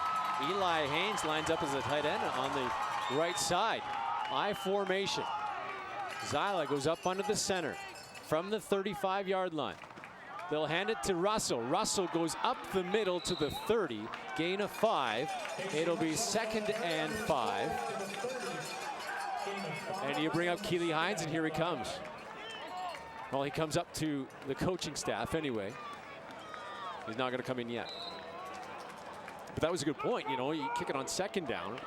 Eli Haynes lines up as a tight end on the right side. I formation. Zyla goes up under the center from the 35-yard line. They'll hand it to Russell. Russell goes up the middle to the 30, gain of 5. It'll be 2nd and 5. And you bring up Keely Hines, and here he comes. Well, he comes up to the coaching staff anyway. He's not going to come in yet. But that was a good point. You know, you kick it on second down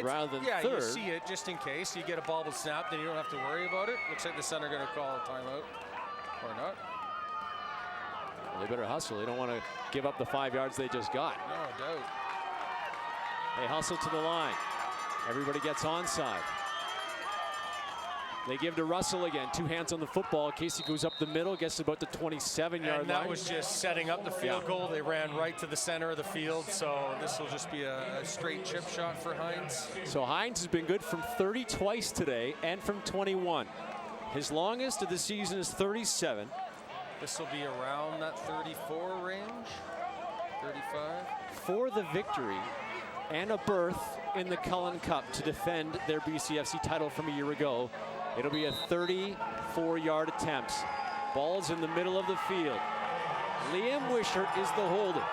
rather than third. Yeah, you see it just in case. You get a bobbled snap, then you don't have to worry about it. Looks like the center going to call a timeout. Or not. Well, they better hustle. They don't want to give up the 5 yards they just got. No doubt. They hustle to the line. Everybody gets onside. They give to Russell again. 2 hands on the football. Casey goes up the middle, gets about the 27-yard line. And that was just setting up the field goal. They ran right to the center of the field, so this will just be a straight chip shot for Hines. So Hines has been good from 30 twice today and from 21. His longest of the season is 37. This will be around that 34 range, 35. For the victory and a berth in the Cullen Cup to defend their BCFC title from a year ago. It'll be a 34-yard attempt. Ball's in the middle of the field. Liam Wishart is the holder.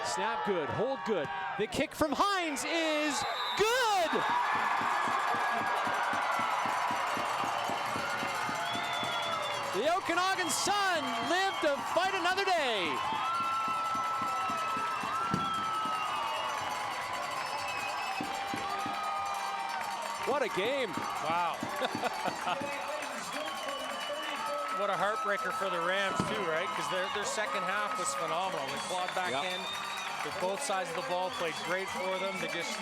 Snap good, hold good. The kick from Hines is good! The Okanagan Sun live to fight another day. What a game. Wow. What a heartbreaker for the Rams too, right? Because their second half was phenomenal. They clawed back in. With both sides of the ball, played great for them. They just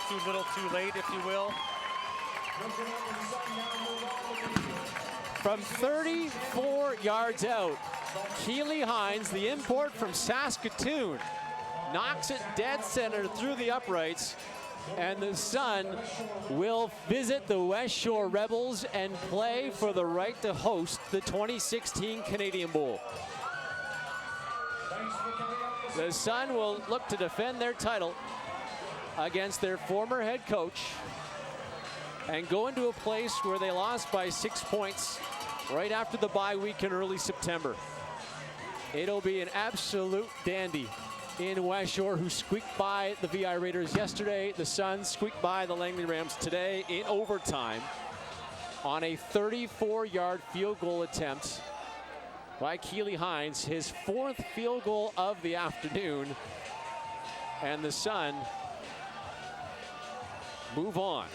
too little too late, if you will. From 34 yards out, Keely Hines, the import from Saskatoon, knocks it dead center through the uprights. And the Sun will visit the West Shore Rebels and play for the right to host the 2016 Canadian Bowl. The Sun will look to defend their title against their former head coach and go into a place where they lost by 6 points right after the bye week in early September. It'll be an absolute dandy in West Shore, who squeaked by the VI Raiders yesterday. The Suns squeaked by the Langley Rams today in overtime on a 34-yard field goal attempt by Keely Hines, his 4th field goal of the afternoon. And the Sun move on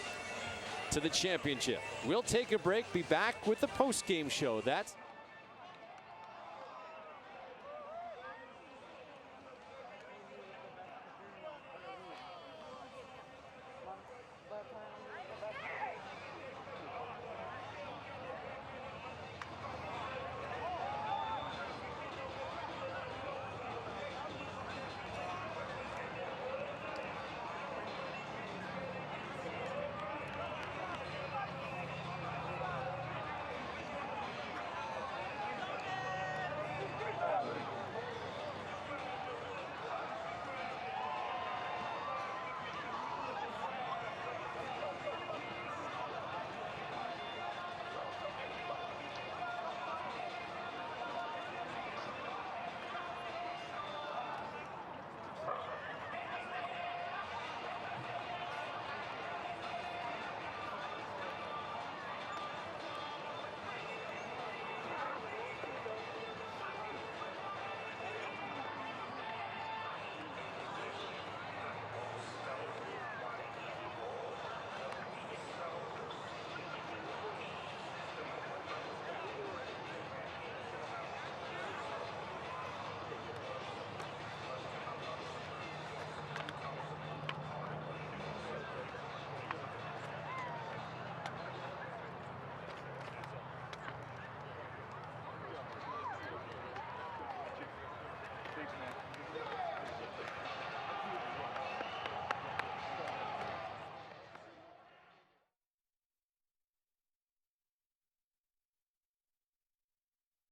to the championship. We'll take a break, be back with the post-game show. That's